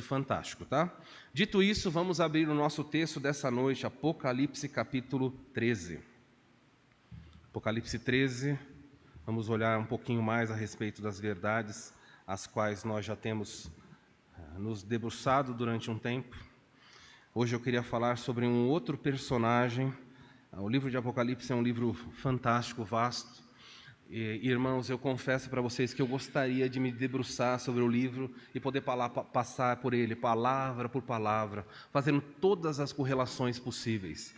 fantástico, tá? Dito isso, vamos abrir o nosso texto dessa noite, Apocalipse capítulo 13. Apocalipse 13, vamos olhar um pouquinho mais a respeito das verdades, as quais nós já temos nos debruçado durante um tempo. Hoje eu queria falar sobre um outro personagem. O livro de Apocalipse é um livro fantástico, vasto. Irmãos, eu confesso para vocês que eu gostaria de me debruçar sobre o livro e poder passar por ele, palavra por palavra, fazendo todas as correlações possíveis.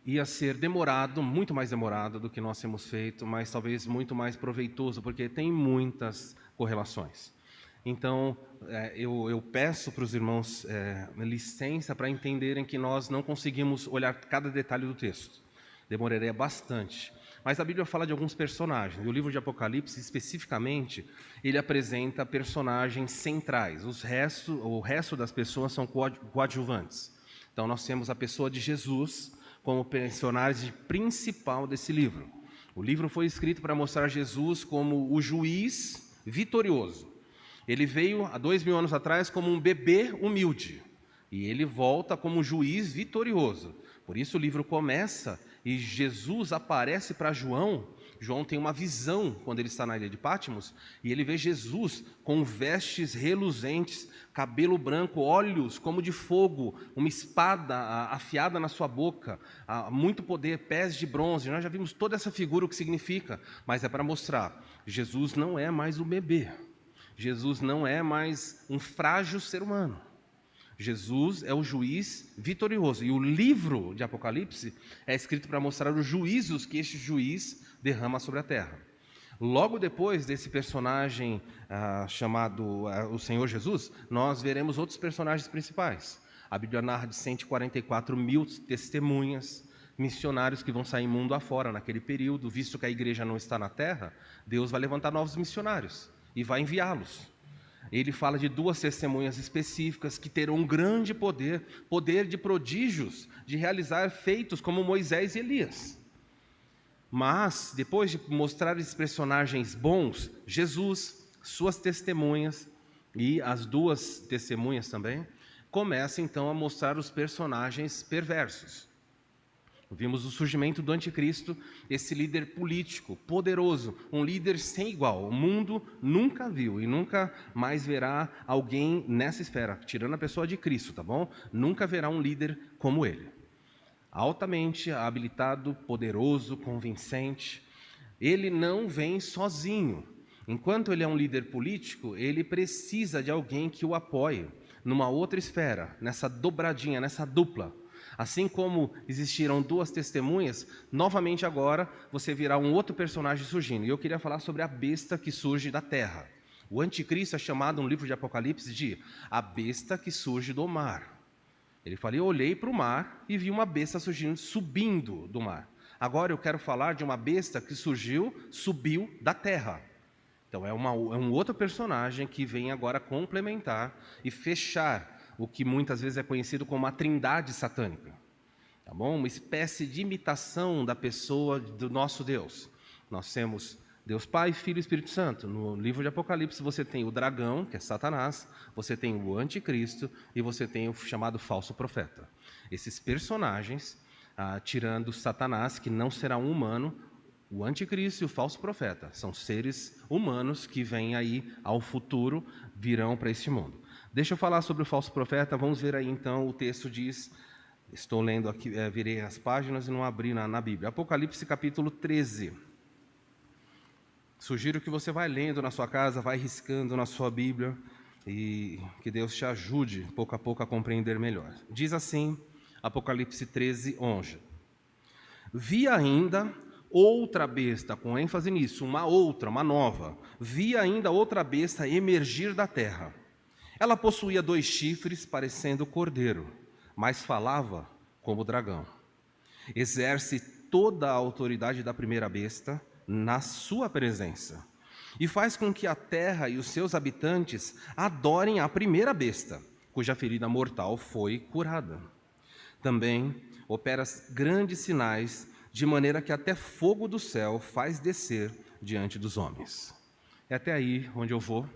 Ia ser demorado, muito mais demorado do que nós temos feito, mas talvez muito mais proveitoso, porque tem muitas correlações. Então, eu peço para os irmãos licença para entenderem que nós não conseguimos olhar cada detalhe do texto. Demoraria bastante. Mas a Bíblia fala de alguns personagens. E o livro de Apocalipse, especificamente, ele apresenta personagens centrais. O resto das pessoas são coadjuvantes. Então, nós temos a pessoa de Jesus como personagem principal desse livro. O livro foi escrito para mostrar Jesus como o juiz vitorioso. Ele veio há 2000 anos atrás como um bebê humilde, e ele volta como um juiz vitorioso. Por isso o livro começa e Jesus aparece para João. João tem uma visão quando ele está na ilha de Patmos, e ele vê Jesus com vestes reluzentes, cabelo branco, olhos como de fogo, uma espada afiada na sua boca, muito poder, pés de bronze. Nós já vimos toda essa figura, o que significa, mas é para mostrar, Jesus não é mais um bebê. Jesus não é mais um frágil ser humano. Jesus é o juiz vitorioso. E o livro de Apocalipse é escrito para mostrar os juízos que este juiz derrama sobre a terra. Logo depois desse personagem chamado o Senhor Jesus, nós veremos outros personagens principais. A Bíblia narra de 144 mil testemunhas, missionários que vão sair mundo afora naquele período. Visto que a igreja não está na terra, Deus vai levantar novos missionários e vai enviá-los. Ele fala de 2 testemunhas específicas que terão um grande poder de prodígios, de realizar feitos como Moisés e Elias. Mas, depois de mostrar esses personagens bons, Jesus, suas testemunhas e as 2 testemunhas também, começa então a mostrar os personagens perversos. Vimos o surgimento do anticristo, esse líder político, poderoso, um líder sem igual. O mundo nunca viu e nunca mais verá alguém nessa esfera, tirando a pessoa de Cristo, tá bom? Nunca verá um líder como ele. Altamente habilitado, poderoso, convincente. Ele não vem sozinho. Enquanto ele é um líder político, ele precisa de alguém que o apoie numa outra esfera, nessa dobradinha, nessa dupla. Assim como existiram 2 testemunhas, novamente agora você virá um outro personagem surgindo. E eu queria falar sobre a besta que surge da terra. O anticristo é chamado no livro de Apocalipse de a besta que surge do mar. Ele fala, eu olhei para o mar e vi uma besta surgindo, subindo do mar. Agora eu quero falar de uma besta que subiu da terra. Então é um outro personagem que vem agora complementar e fechar o que muitas vezes é conhecido como a trindade satânica, tá bom? Uma espécie de imitação da pessoa do nosso Deus. Nós temos Deus Pai, Filho e Espírito Santo. No livro de Apocalipse você tem o dragão, que é Satanás, você tem o anticristo e você tem o chamado falso profeta. Esses personagens, tirando Satanás, que não será um humano, o anticristo e o falso profeta são seres humanos que vêm aí ao futuro, virão para este mundo. Deixa eu falar sobre o falso profeta. Vamos ver aí então, o texto diz, estou lendo aqui, virei as páginas e não abri na Bíblia. Apocalipse capítulo 13. Sugiro que você vai lendo na sua casa, vai riscando na sua Bíblia e que Deus te ajude pouco a pouco a compreender melhor. Diz assim, Apocalipse 13, 11. Vi ainda outra besta, com ênfase nisso, uma nova. Vi ainda outra besta emergir da terra. Ela possuía 2 chifres, parecendo cordeiro, mas falava como dragão. Exerce toda a autoridade da primeira besta na sua presença, e faz com que a terra e os seus habitantes adorem a primeira besta, cuja ferida mortal foi curada. Também opera grandes sinais, de maneira que até fogo do céu faz descer diante dos homens. É até aí onde eu vou.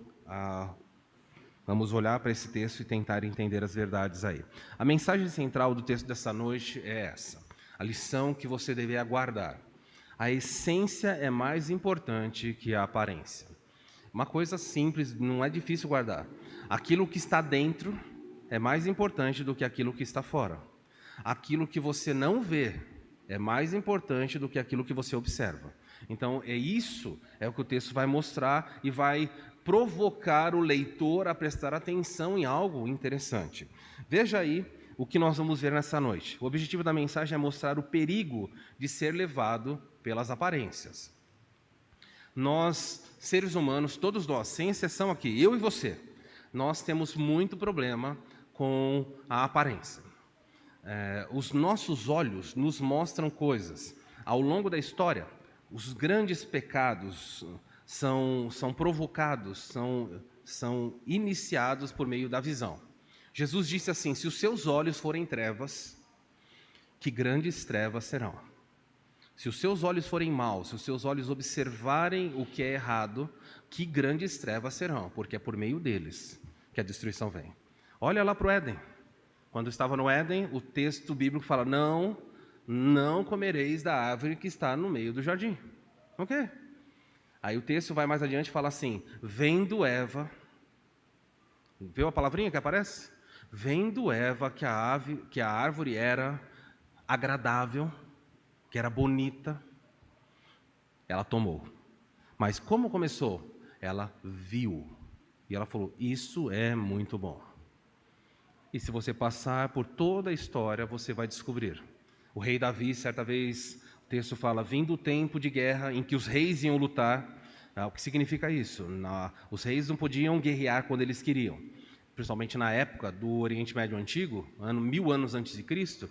Vamos olhar para esse texto e tentar entender as verdades aí. A mensagem central do texto dessa noite é essa. A lição que você deve guardar. A essência é mais importante que a aparência. Uma coisa simples, não é difícil guardar. Aquilo que está dentro é mais importante do que aquilo que está fora. Aquilo que você não vê é mais importante do que aquilo que você observa. Então, é o que o texto vai mostrar e vai provocar o leitor a prestar atenção em algo interessante. Veja aí o que nós vamos ver nessa noite. O objetivo da mensagem é mostrar o perigo de ser levado pelas aparências. Nós, seres humanos, todos nós, sem exceção aqui, eu e você, nós temos muito problema com a aparência. Os nossos olhos nos mostram coisas. Ao longo da história, os grandes pecados são provocados, são iniciados por meio da visão. Jesus disse assim: se os seus olhos forem trevas, que grandes trevas serão. Se os seus olhos forem maus, se os seus olhos observarem o que é errado, que grandes trevas serão, porque é por meio deles que a destruição vem. Olha lá para o Éden. Quando estava no Éden, o texto bíblico fala: não comereis da árvore que está no meio do jardim. Ok? Aí o texto vai mais adiante e fala assim: vendo Eva, viu a palavrinha que aparece? Vendo Eva que a árvore era agradável, que era bonita, ela tomou. Mas como começou? Ela viu. E ela falou: isso é muito bom. E se você passar por toda a história, você vai descobrir. O rei Davi, certa vez, o texto fala: vindo o tempo de guerra em que os reis iam lutar. O que significa isso? Os reis não podiam guerrear quando eles queriam. Principalmente na época do Oriente Médio Antigo, 1000 anos antes de Cristo,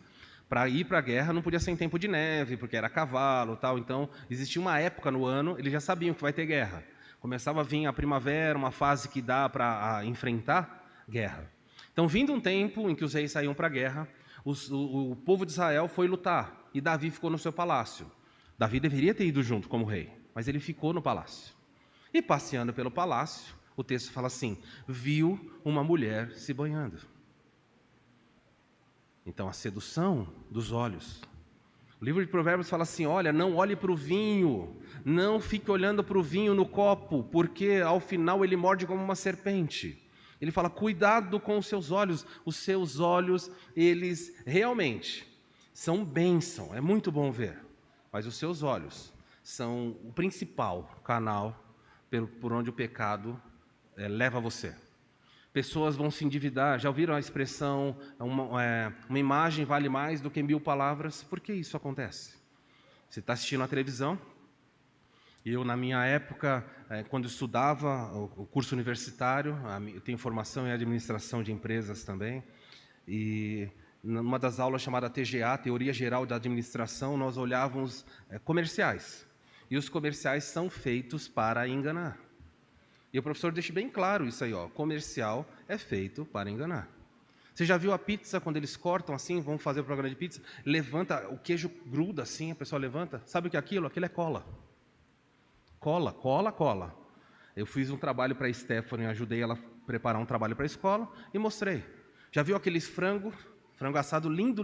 para ir para a guerra não podia ser em tempo de neve, porque era cavalo, tal. Então, existia uma época no ano, eles já sabiam que vai ter guerra. Começava a vir a primavera, uma fase que dá para enfrentar guerra. Então, vindo um tempo em que os reis saíam para a guerra, o povo de Israel foi lutar, e Davi ficou no seu palácio. Davi deveria ter ido junto como rei, mas ele ficou no palácio. E passeando pelo palácio, o texto fala assim: viu uma mulher se banhando. Então, a sedução dos olhos. O livro de Provérbios fala assim: olha, não olhe para o vinho, não fique olhando para o vinho no copo, porque ao final ele morde como uma serpente. Ele fala: cuidado com os seus olhos, eles realmente são bênção, é muito bom ver, mas os seus olhos são o principal canal por onde o pecado leva você. Pessoas vão se endividar. Já ouviram a expressão: uma imagem vale mais do que 1000 palavras? Por que isso acontece? Você está assistindo a televisão. Eu, na minha época, quando estudava o curso universitário, eu tenho formação em administração de empresas também, e numa das aulas chamada TGA, Teoria Geral da Administração, nós olhávamos comerciais. E os comerciais são feitos para enganar. E o professor deixa bem claro isso aí, ó: comercial é feito para enganar. Você já viu a pizza, quando eles cortam assim, vão fazer o programa de pizza, levanta, o queijo gruda assim, a pessoa levanta, sabe o que é aquilo? Aquilo é cola. Cola. Eu fiz um trabalho para a Stephanie, ajudei ela a preparar um trabalho para a escola e mostrei. Já viu aqueles frango assado lindo?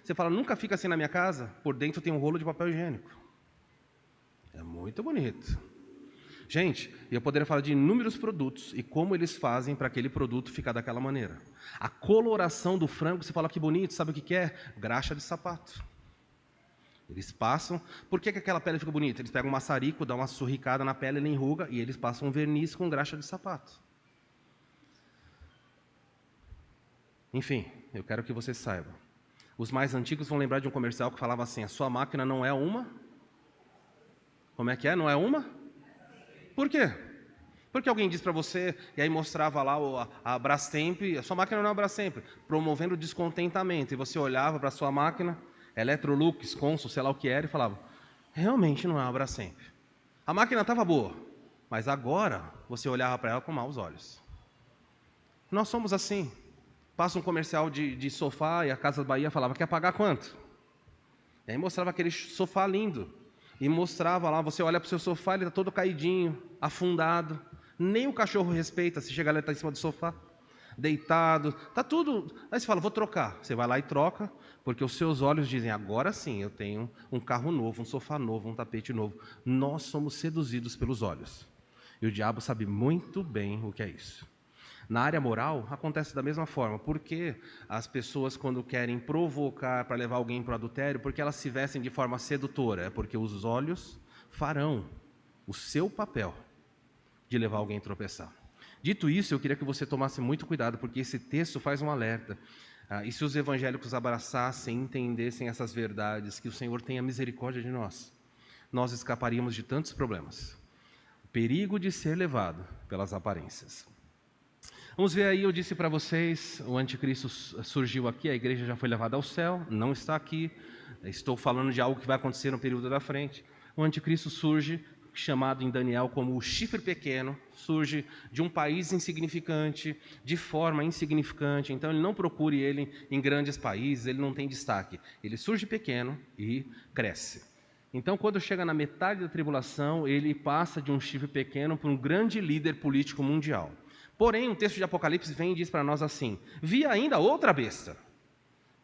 Você fala: nunca fica assim na minha casa? Por dentro tem um rolo de papel higiênico. É muito bonito. Gente, eu poderia falar de inúmeros produtos e como eles fazem para aquele produto ficar daquela maneira. A coloração do frango, você fala: que bonito, sabe o que é? Graxa de sapato. Eles passam. Por que aquela pele fica bonita? Eles pegam um maçarico, dão uma surricada na pele, ele enruga e eles passam um verniz com graxa de sapato. Enfim, eu quero que você saiba. Os mais antigos vão lembrar de um comercial que falava assim: a sua máquina não é uma... Como é que é? Não é uma? Por quê? Porque alguém disse para você, e aí mostrava lá a Brastemp, a sua máquina não é a Brastemp, promovendo descontentamento. E você olhava para a sua máquina, Electrolux, Consul, sei lá o que era, e falava: realmente não é a Brastemp. A máquina estava boa, mas agora você olhava para ela com maus olhos. Nós somos assim. Passa um comercial de sofá e a Casa Bahia falava: quer pagar quanto? E aí mostrava aquele sofá lindo. E mostrava lá, você olha para o seu sofá, ele está todo caidinho, afundado. Nem o cachorro respeita, se chegar lá, ele está em cima do sofá, deitado, está tudo. Aí você fala, vou trocar. Você vai lá e troca, porque os seus olhos dizem, agora sim, eu tenho um carro novo, um sofá novo, um tapete novo. Nós somos seduzidos pelos olhos. E o diabo sabe muito bem o que é isso. Na área moral, acontece da mesma forma. Por que as pessoas, quando querem provocar para levar alguém para o adultério, porque elas se vestem de forma sedutora? É porque os olhos farão o seu papel de levar alguém a tropeçar. Dito isso, eu queria que você tomasse muito cuidado, porque esse texto faz um alerta. E se os evangélicos abraçassem, entendessem essas verdades, que o Senhor tenha misericórdia de nós, nós escaparíamos de tantos problemas. O perigo de ser levado pelas aparências. Vamos ver aí, eu disse para vocês, o anticristo surgiu aqui, a igreja já foi levada ao céu, não está aqui. Estou falando de algo que vai acontecer no período da frente. O anticristo surge, chamado em Daniel como o chifre pequeno, surge de um país insignificante, de forma insignificante, então ele não procure ele em grandes países, ele não tem destaque, ele surge pequeno e cresce. Então, quando chega na metade da tribulação, ele passa de um chifre pequeno para um grande líder político mundial. Porém, o texto de Apocalipse vem e diz para nós assim, vi ainda outra besta.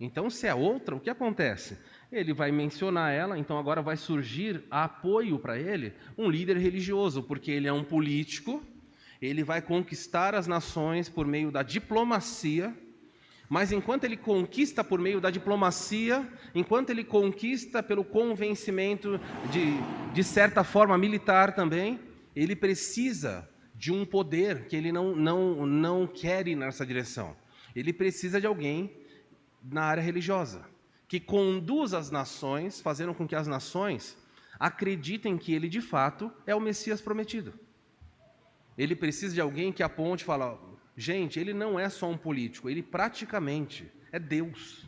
Então, se é outra, o que acontece? Ele vai mencionar ela, então agora vai surgir apoio para ele, um líder religioso, porque ele é um político, ele vai conquistar as nações por meio da diplomacia, mas enquanto ele conquista por meio da diplomacia, enquanto ele conquista pelo convencimento de certa forma militar também, ele precisa de um poder que ele não quer ir nessa direção. Ele precisa de alguém na área religiosa, que conduz as nações, fazendo com que as nações acreditem que ele de fato é o Messias prometido. Ele precisa de alguém que aponte e fala, gente, ele não é só um político, ele praticamente é Deus.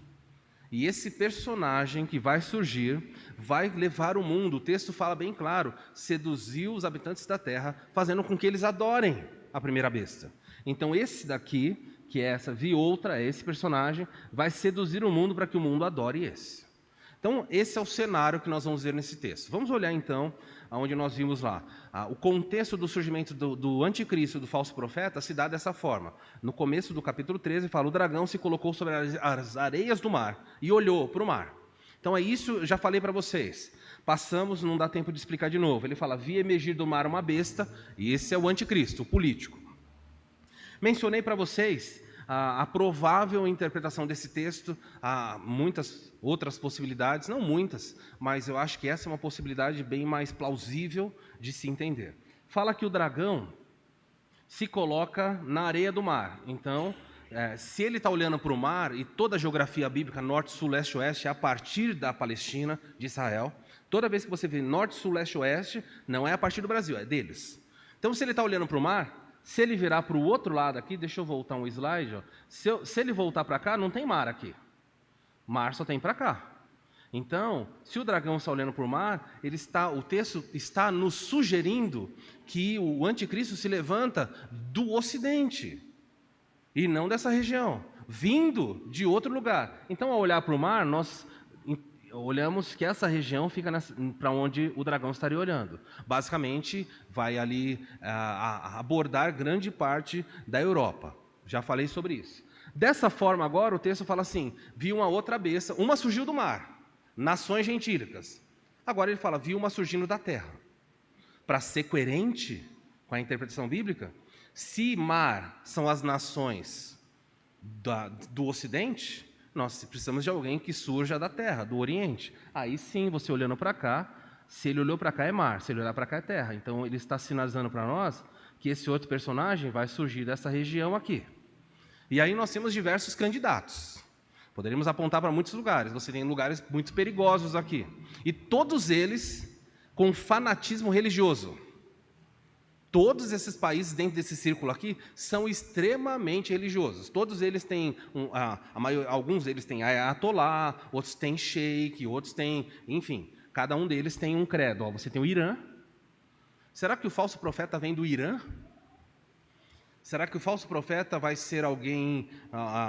E esse personagem que vai surgir, vai levar o mundo, o texto fala bem claro, seduziu os habitantes da terra, fazendo com que eles adorem a primeira besta. Então esse daqui, que é essa, vi outra, esse personagem, vai seduzir o mundo para que o mundo adore esse. Então esse é o cenário que nós vamos ver nesse texto. Vamos olhar então, aonde nós vimos lá. O contexto do surgimento do anticristo, do falso profeta, se dá dessa forma. No começo do capítulo 13, fala, o dragão se colocou sobre as areias do mar e olhou para o mar. Então é isso, já falei para vocês. Passamos, não dá tempo de explicar de novo. Ele fala, vi emergir do mar uma besta, e esse é o anticristo, o político. Mencionei para vocês a provável interpretação desse texto, há muitas outras possibilidades, não muitas, mas eu acho que essa é uma possibilidade bem mais plausível de se entender. Fala que o dragão se coloca na areia do mar. Então, se ele está olhando para o mar, e toda a geografia bíblica, norte, sul, leste, oeste, é a partir da Palestina, de Israel, toda vez que você vê norte, sul, leste, oeste, não é a partir do Brasil, é deles. Então, se ele está olhando para o mar, se ele virar para o outro lado aqui, deixa eu voltar um slide, ó. Se ele voltar para cá, não tem mar aqui. Mar só tem para cá. Então, se o dragão está olhando para o mar, o texto está nos sugerindo que o anticristo se levanta do ocidente, e não dessa região, vindo de outro lugar. Então, ao olhar para o mar, nós olhamos que essa região fica para onde o dragão estaria olhando. Basicamente, vai ali abordar grande parte da Europa. Já falei sobre isso. Dessa forma, agora, o texto fala assim, vi uma outra besta, uma surgiu do mar, nações gentílicas. Agora ele fala, vi uma surgindo da terra. Para ser coerente com a interpretação bíblica, se mar são as nações do Ocidente, nós precisamos de alguém que surja da terra, do Oriente. Aí sim, você olhando para cá, se ele olhou para cá é mar, se ele olhar para cá é terra. Então ele está sinalizando para nós que esse outro personagem vai surgir dessa região aqui. E aí nós temos diversos candidatos. Poderíamos apontar para muitos lugares. Você tem lugares muito perigosos aqui. E todos eles com fanatismo religioso. Todos esses países dentro desse círculo aqui são extremamente religiosos. Todos eles têm, alguns deles têm ayatolá, outros têm sheik, outros têm, enfim, cada um deles tem um credo. Você tem o Irã. Será que o falso profeta vem do Irã? Será que o falso profeta vai ser alguém,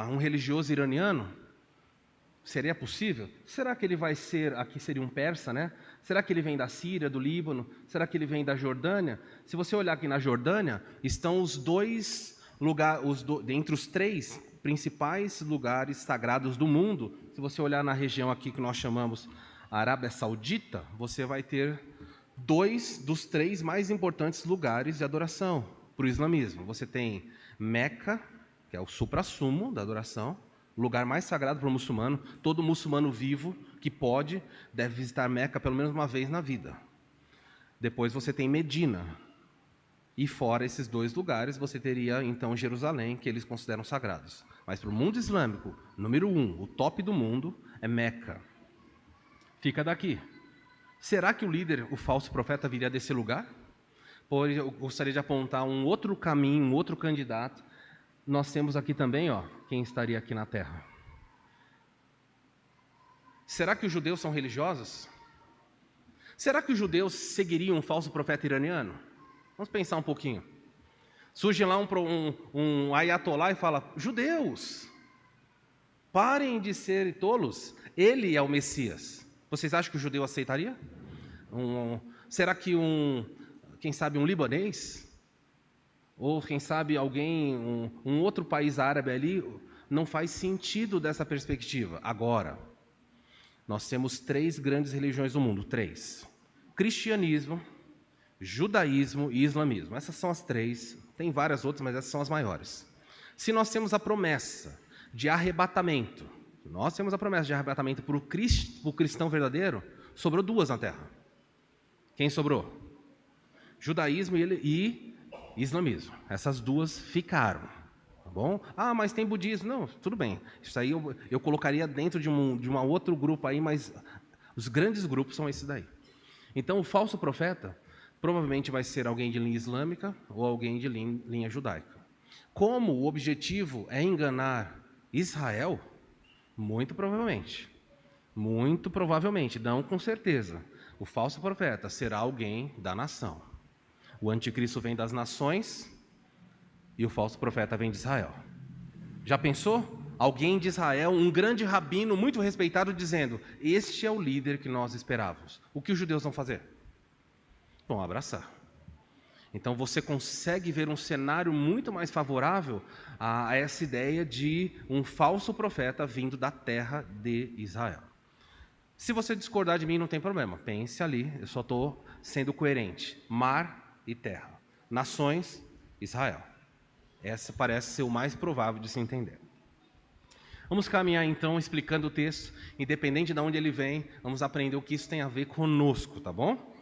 um religioso iraniano? Seria possível? Será que ele vai ser, aqui seria um persa, né? Será que ele vem da Síria, do Líbano? Será que ele vem da Jordânia? Se você olhar aqui na Jordânia, estão os dois lugares, entre os 3 principais lugares sagrados do mundo. Se você olhar na região aqui que nós chamamos Arábia Saudita, você vai ter 2 dos 3 mais importantes lugares de adoração para o islamismo. Você tem Meca, que é o suprassumo da adoração, o lugar mais sagrado para o muçulmano. Todo muçulmano vivo que pode deve visitar Meca pelo menos uma vez na vida. Depois você tem Medina. E fora esses 2 lugares, você teria então Jerusalém, que eles consideram sagrados. Mas para o mundo islâmico, número 1, o top do mundo é Meca. Fica daqui. Será que o líder, o falso profeta, viria desse lugar? Pois eu gostaria de apontar um outro caminho, um outro candidato. Nós temos aqui também, quem estaria aqui na terra. Será que os judeus são religiosos? Será que os judeus seguiriam um falso profeta iraniano? Vamos pensar um pouquinho. Surge lá um ayatolá e fala: judeus, parem de ser tolos, ele é o Messias. Vocês acham que o judeu aceitaria? Será que quem sabe um libanês? Ou quem sabe alguém, um outro país árabe ali? Não faz sentido dessa perspectiva. Agora, nós temos 3 grandes religiões do mundo, 3. Cristianismo, judaísmo e islamismo. Essas são as 3, tem várias outras, mas essas são as maiores. Se nós temos a promessa de arrebatamento, para o cristão verdadeiro, sobrou 2 na terra. Quem sobrou? Judaísmo e islamismo. Essas 2 ficaram. Tá bom? Ah, mas tem budismo. Não, tudo bem. Isso aí eu colocaria dentro de um outro grupo aí, mas os grandes grupos são esses daí. Então, o falso profeta provavelmente vai ser alguém de linha islâmica ou alguém de linha judaica. Como o objetivo é enganar Israel, muito provavelmente, não com certeza, o falso profeta será alguém da nação. O anticristo vem das nações e o falso profeta vem de Israel. Já pensou? Alguém de Israel, um grande rabino muito respeitado, dizendo: este é o líder que nós esperávamos. O que os judeus vão fazer? Vão abraçar. Então você consegue ver um cenário muito mais favorável a essa ideia de um falso profeta vindo da terra de Israel. Se você discordar de mim, não tem problema. Pense ali, eu só estou sendo coerente. Mar e terra. Nações, Israel. Essa parece ser o mais provável de se entender. Vamos caminhar então explicando o texto, independente de onde ele vem, vamos aprender o que isso tem a ver conosco, tá bom?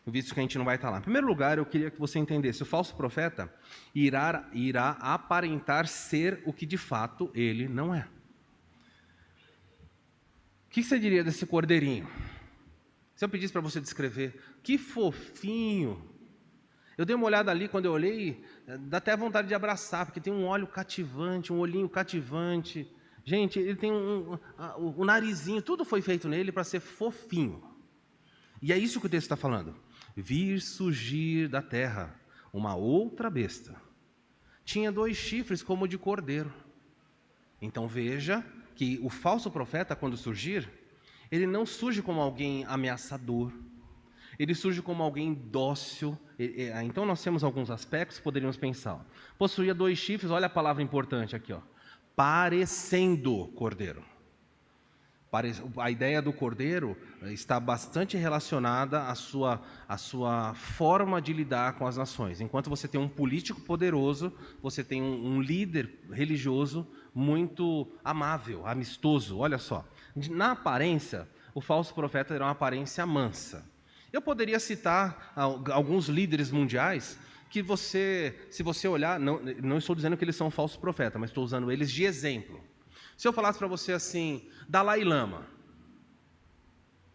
Visto que a gente não vai estar lá. Em primeiro lugar, eu queria que você entendesse, o falso profeta irá aparentar ser o que de fato ele não é. O que você diria desse cordeirinho? Se eu pedisse para você descrever, que fofinho. Eu dei uma olhada ali, quando eu olhei, dá até vontade de abraçar, porque tem um olho cativante, um olhinho cativante. Gente, ele tem o narizinho, tudo foi feito nele para ser fofinho. E é isso que o texto está falando. Vir surgir da terra uma outra besta. Tinha 2 chifres como de cordeiro. Então veja que o falso profeta, quando surgir, ele não surge como alguém ameaçador. Ele surge como alguém dócil. Então nós temos alguns aspectos que poderíamos pensar. Possuía 2 chifres, olha a palavra importante aqui, parecendo cordeiro. A ideia do cordeiro está bastante relacionada à sua forma de lidar com as nações. Enquanto você tem um político poderoso, você tem um líder religioso muito amável, amistoso. Olha só, na aparência, o falso profeta terá uma aparência mansa. Eu poderia citar alguns líderes mundiais que se você olhar, não estou dizendo que eles são falsos profetas, mas estou usando eles de exemplo. Se eu falasse para você assim, Dalai Lama.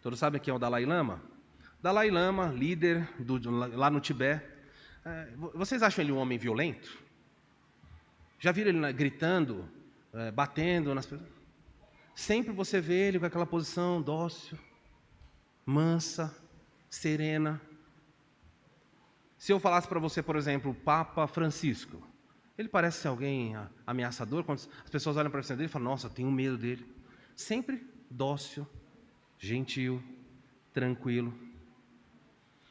Todos sabem quem é o Dalai Lama? Dalai Lama, líder lá no Tibete. Vocês acham ele um homem violento? Já viram ele gritando, batendo nas pessoas? Sempre você vê ele com aquela posição dócil, mansa, serena. Se eu falasse para você, por exemplo, o Papa Francisco, ele parece ser alguém ameaçador. Quando as pessoas olham para cima dele e falam: nossa, eu tenho medo dele. sempre dócil, gentil, tranquilo.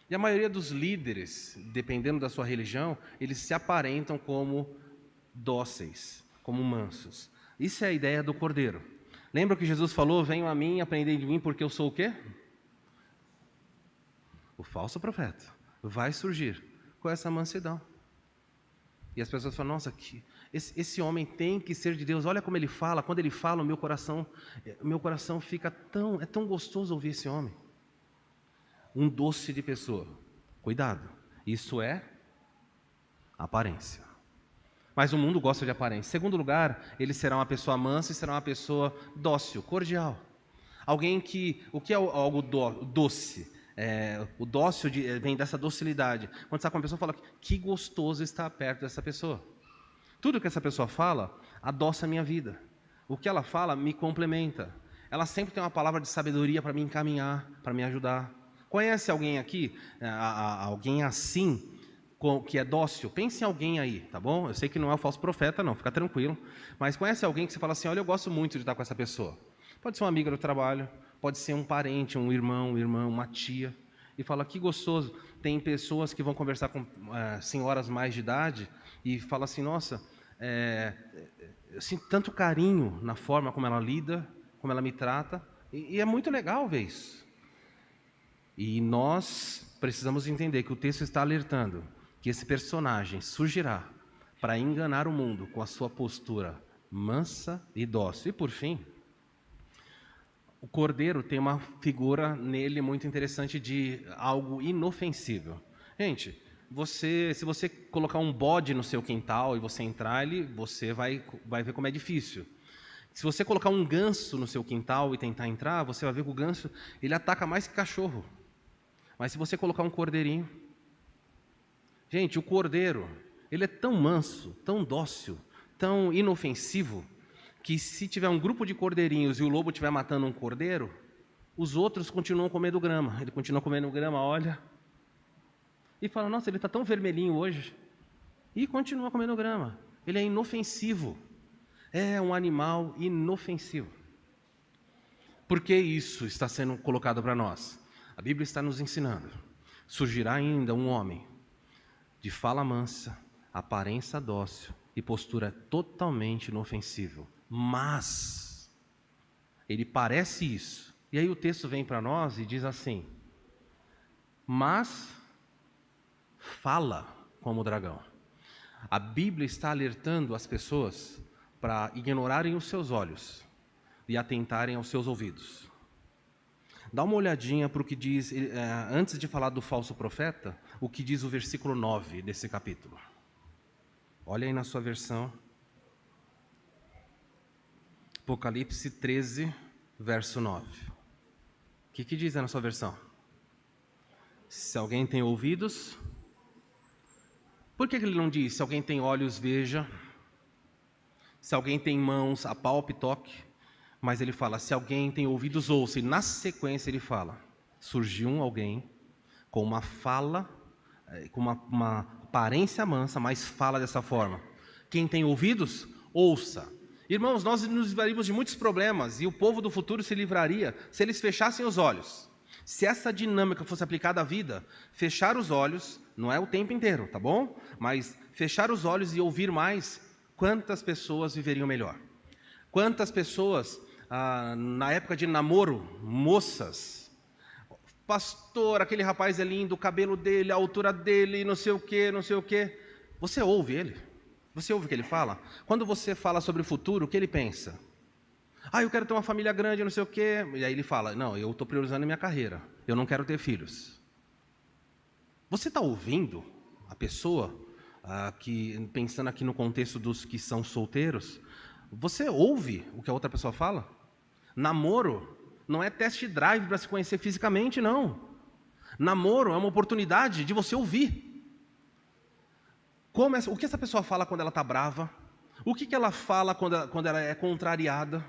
E a maioria dos líderes, dependendo da sua religião, eles se aparentam como dóceis, como mansos. Isso é a ideia do Cordeiro. Lembra que Jesus falou: venham a mim e aprendem de mim, porque eu sou o quê? O falso profeta. Vai surgir com essa mansidão. E as pessoas falam: nossa, esse homem tem que ser de Deus. Olha como ele fala. Quando ele fala, o meu coração fica é tão gostoso ouvir esse homem. Um doce de pessoa. Cuidado, isso é aparência. Mas o mundo gosta de aparência. Em segundo lugar, ele será uma pessoa mansa e será uma pessoa dócil, cordial. Alguém que... O que é algo doce? O dócil vem dessa docilidade. Quando você está com uma pessoa, fala: que gostoso estar perto dessa pessoa. Tudo que essa pessoa fala adoça a minha vida. O que ela fala me complementa. Ela sempre tem uma palavra de sabedoria para me encaminhar, para me ajudar. Conhece alguém aqui, alguém assim, que é dócil? Pense em alguém aí, tá bom? Eu sei que não é o falso profeta, não, fica tranquilo. Mas conhece alguém que você fala assim: olha, eu gosto muito de estar com essa pessoa. Pode ser uma amiga do trabalho, pode ser um parente, um irmão, uma tia. E fala: que gostoso. Tem pessoas que vão conversar com senhoras mais de idade e falam assim: nossa, eu sinto tanto carinho na forma como ela lida, como ela me trata. E é muito legal ver isso. E nós precisamos entender que o texto está alertando que esse personagem surgirá para enganar o mundo com a sua postura mansa e dócil. E por fim, o Cordeiro tem uma figura nele muito interessante de algo inofensível. Gente, se você colocar um bode no seu quintal e você entrar, você vai ver como é difícil. Se você colocar um ganso no seu quintal e tentar entrar, você vai ver que o ganso ele ataca mais que cachorro. Mas se você colocar um cordeirinho... Gente, o cordeiro, ele é tão manso, tão dócil, tão inofensivo, que se tiver um grupo de cordeirinhos e o lobo estiver matando um cordeiro, os outros continuam comendo grama. Ele continua comendo grama, olha, e fala: nossa, ele está tão vermelhinho hoje. E continua comendo grama. Ele é inofensivo. É um animal inofensivo. Por que isso está sendo colocado para nós? A Bíblia está nos ensinando. Surgirá ainda um homem de fala mansa, aparência dócil e postura totalmente inofensiva. Mas ele parece isso. E aí o texto vem para nós e diz assim: mas fala como o dragão. A Bíblia está alertando as pessoas para ignorarem os seus olhos e atentarem aos seus ouvidos. Dá uma olhadinha para o que diz, antes de falar do falso profeta, o que diz o versículo 9 desse capítulo. Olha aí na sua versão. Apocalipse 13, verso 9. O que diz aí na sua versão? Se alguém tem ouvidos... Por que ele não diz: se alguém tem olhos, veja? Se alguém tem mãos, apalpe, toque? Mas ele fala: se alguém tem ouvidos, ouça. E na sequência ele fala: surgiu alguém com uma fala, com uma aparência mansa, mas fala dessa forma. Quem tem ouvidos, ouça. Irmãos, nós nos livraríamos de muitos problemas e o povo do futuro se livraria se eles fechassem os olhos. Se essa dinâmica fosse aplicada à vida, fechar os olhos, não é o tempo inteiro, tá bom? Mas fechar os olhos e ouvir mais, quantas pessoas viveriam melhor? Quantas pessoas, na época de namoro, moças, pastor, aquele rapaz é lindo, o cabelo dele, a altura dele, não sei o quê. Você ouve ele? Você ouve o que ele fala? Quando você fala sobre o futuro, o que ele pensa? Eu quero ter uma família grande, não sei o quê. E aí ele fala: não, eu estou priorizando a minha carreira, eu não quero ter filhos. Você está ouvindo a pessoa, pensando aqui no contexto dos que são solteiros, você ouve o que a outra pessoa fala? Namoro não é test drive para se conhecer fisicamente, não. Namoro é uma oportunidade de você ouvir. O que essa pessoa fala quando ela está brava? O que ela fala quando ela é contrariada?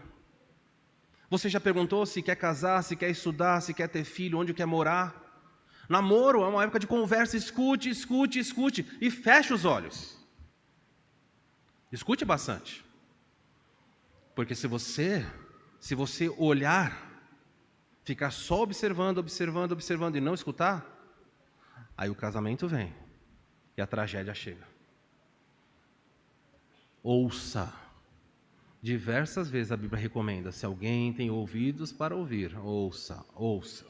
Você já perguntou se quer casar, se quer estudar, se quer ter filho, onde quer morar? Namoro é uma época de conversa, escute e feche os olhos. Escute bastante. Porque se você Se você olhar, ficar só observando, observando, observando e não escutar, aí o casamento vem e a tragédia chega. Ouça. Diversas vezes a Bíblia recomenda, se alguém tem ouvidos para ouvir, ouça, ouça.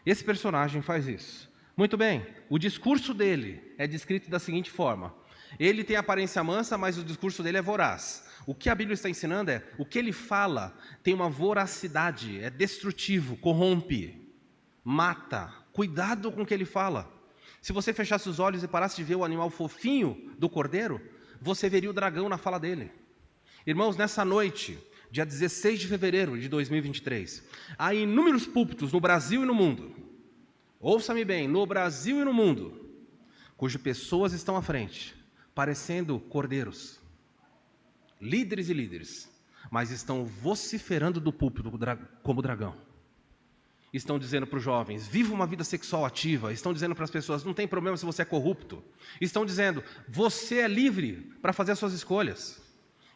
Esse personagem faz isso. Muito bem, o discurso dele é descrito da seguinte forma: ele tem aparência mansa, mas o discurso dele é voraz. O que a Bíblia está ensinando é, o que ele fala tem uma voracidade, é destrutivo, corrompe, mata. Cuidado com o que ele fala. Se você fechasse os olhos e parasse de ver o animal fofinho do cordeiro, você veria o dragão na fala dele. Irmãos, nessa noite, dia 16 de fevereiro de 2023, há inúmeros púlpitos no Brasil e no mundo, ouça-me bem, no Brasil e no mundo, cujas pessoas estão à frente, parecendo cordeiros, líderes e líderes, mas estão vociferando do púlpito como dragão. Estão dizendo para os jovens, viva uma vida sexual ativa. Estão dizendo para as pessoas, não tem problema se você é corrupto. Estão dizendo, você é livre para fazer as suas escolhas.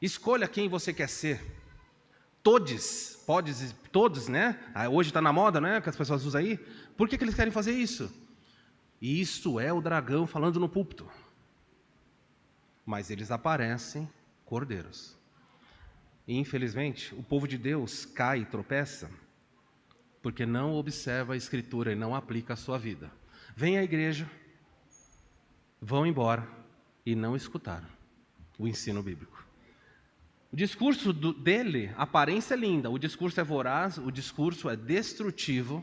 Escolha quem você quer ser. Todos, né? Hoje está na moda, né? Que as pessoas usam aí. Por que eles querem fazer isso? E isso é o dragão falando no púlpito. Mas eles aparecem cordeiros. E infelizmente, o povo de Deus cai e tropeça, porque não observa a Escritura e não aplica a sua vida. Vem à igreja, vão embora e não escutaram o ensino bíblico. O discurso dele, a aparência é linda, o discurso é voraz, o discurso é destrutivo.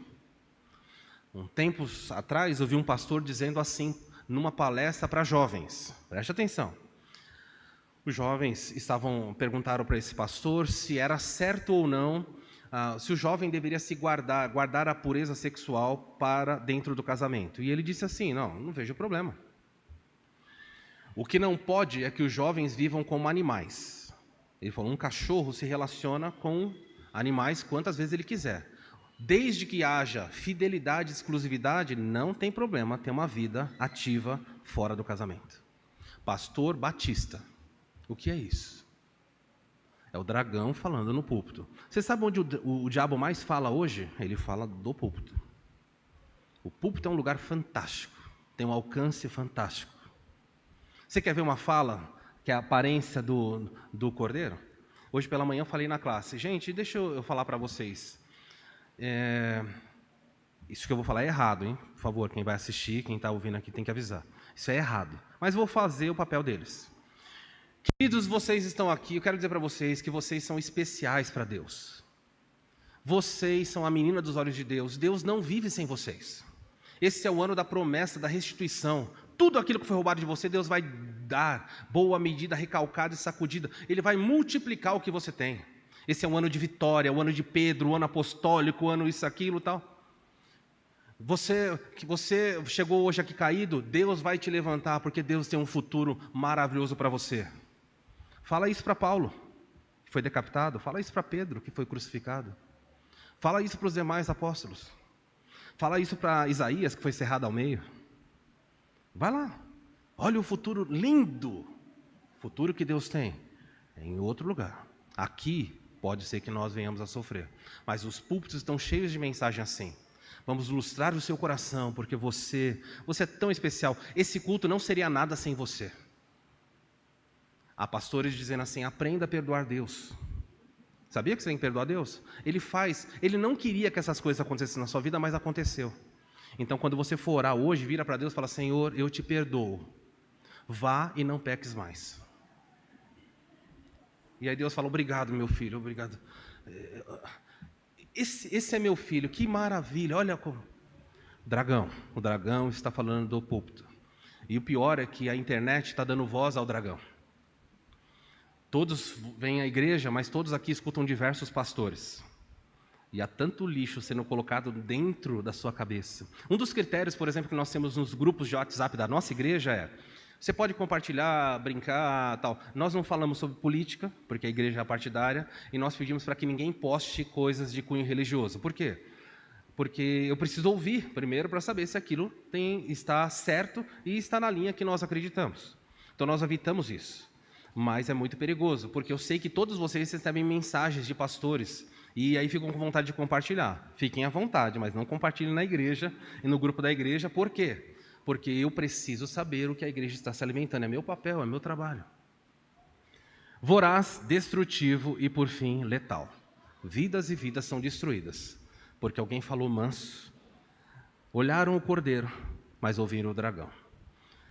Um tempo atrás, eu vi um pastor dizendo assim, numa palestra para jovens, preste atenção. Os jovens perguntaram para esse pastor se era certo ou não, se o jovem deveria se guardar a pureza sexual para dentro do casamento. E ele disse assim, não vejo problema. O que não pode é que os jovens vivam como animais. Ele falou, um cachorro se relaciona com animais quantas vezes ele quiser. Desde que haja fidelidade e exclusividade, não tem problema ter uma vida ativa fora do casamento. Pastor Batista, o que é isso? É o dragão falando no púlpito. Você sabe onde o diabo mais fala hoje? Ele fala do púlpito. O púlpito é um lugar fantástico, tem um alcance fantástico. Você quer ver uma fala que é a aparência do cordeiro? Hoje pela manhã eu falei na classe, gente, deixa eu falar para vocês. Isso que eu vou falar é errado, hein? Por favor, quem vai assistir, quem está ouvindo aqui tem que avisar. Isso é errado, mas vou fazer o papel deles. Queridos, vocês estão aqui, eu quero dizer para vocês que vocês são especiais para Deus. Vocês são a menina dos olhos de Deus. Deus não vive sem vocês. Esse é o ano da promessa, da restituição. Tudo aquilo que foi roubado de você, Deus vai dar, boa medida, recalcada e sacudida. Ele vai multiplicar o que você tem. Esse é um ano de vitória, o ano de Pedro, o ano apostólico, o ano isso, aquilo e tal. Você chegou hoje aqui caído, Deus vai te levantar, porque Deus tem um futuro maravilhoso para você. Fala isso para Paulo, que foi decapitado. Fala isso para Pedro, que foi crucificado. Fala isso para os demais apóstolos. Fala isso para Isaías, que foi cerrado ao meio. Vai lá, olha o futuro lindo, futuro que Deus tem, em outro lugar. Aqui pode ser que nós venhamos a sofrer, mas os púlpitos estão cheios de mensagem assim. Vamos lustrar o seu coração, porque você é tão especial. Esse culto não seria nada sem você. Há pastores dizendo assim, aprenda a perdoar Deus. Sabia que você tem que perdoar Deus? Ele não queria que essas coisas acontecessem na sua vida, mas aconteceu. Então, quando você for orar hoje, vira para Deus e fala, Senhor, eu te perdoo. Vá e não peques mais. E aí Deus fala, obrigado, meu filho, obrigado. Esse é meu filho, que maravilha, olha como... O dragão está falando do púlpito. E o pior é que a internet está dando voz ao dragão. Todos vêm à igreja, mas todos aqui escutam diversos pastores. E há tanto lixo sendo colocado dentro da sua cabeça. Um dos critérios, por exemplo, que nós temos nos grupos de WhatsApp da nossa igreja é, você pode compartilhar, brincar, tal. Nós não falamos sobre política, porque a igreja é partidária, e nós pedimos para que ninguém poste coisas de cunho religioso. Por quê? Porque eu preciso ouvir primeiro para saber se aquilo está certo e está na linha que nós acreditamos. Então nós evitamos isso. Mas é muito perigoso, porque eu sei que todos vocês recebem mensagens de pastores E aí ficam com vontade de compartilhar. Fiquem à vontade, mas não compartilhem na igreja e no grupo da igreja. Por quê? Porque eu preciso saber o que a igreja está se alimentando. É meu papel, é meu trabalho. Voraz, destrutivo e, por fim, letal. Vidas e vidas são destruídas, porque alguém falou manso. Olharam o cordeiro, mas ouviram o dragão.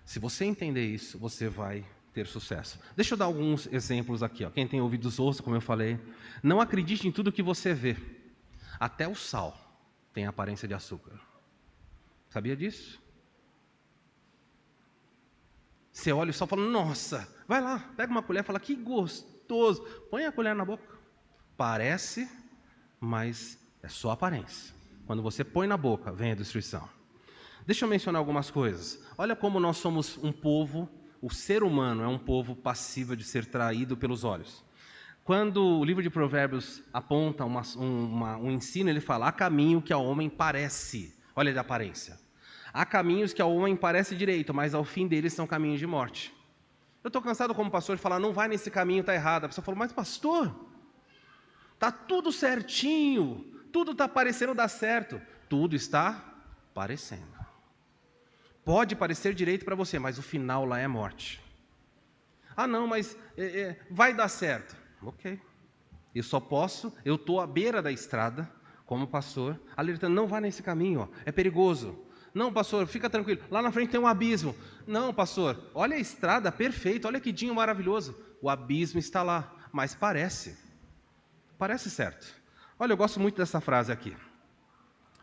Se você entender isso, você vai ter sucesso. Deixa eu dar alguns exemplos aqui. Quem tem ouvidos ouça, como eu falei. Não acredite em tudo que você vê. Até o sal tem aparência de açúcar. Sabia disso? Você olha o sal e fala, nossa, vai lá, pega uma colher e fala, que gostoso. Põe a colher na boca. Parece, mas é só aparência. Quando você põe na boca, vem a destruição. Deixa eu mencionar algumas coisas. Olha como nós somos um povo, o ser humano é um povo passível de ser traído pelos olhos. Quando o livro de Provérbios aponta um ensino, ele fala, há caminho que ao homem parece, olha de aparência. Há caminhos que ao homem parece direito, mas ao fim deles são caminhos de morte. Eu estou cansado como pastor de falar, não vai nesse caminho, está errado. A pessoa falou, mas pastor, está tudo certinho, tudo está parecendo dar certo. Tudo está parecendo. Pode parecer direito para você, mas o final lá é morte. Ah não, mas vai dar certo. Ok. Eu estou à beira da estrada, como pastor, alertando, não vá nesse caminho, é perigoso. Não, pastor, fica tranquilo, lá na frente tem um abismo. Não, pastor, olha a estrada, perfeito, olha que dinho maravilhoso. O abismo está lá, mas parece certo. Olha, eu gosto muito dessa frase aqui.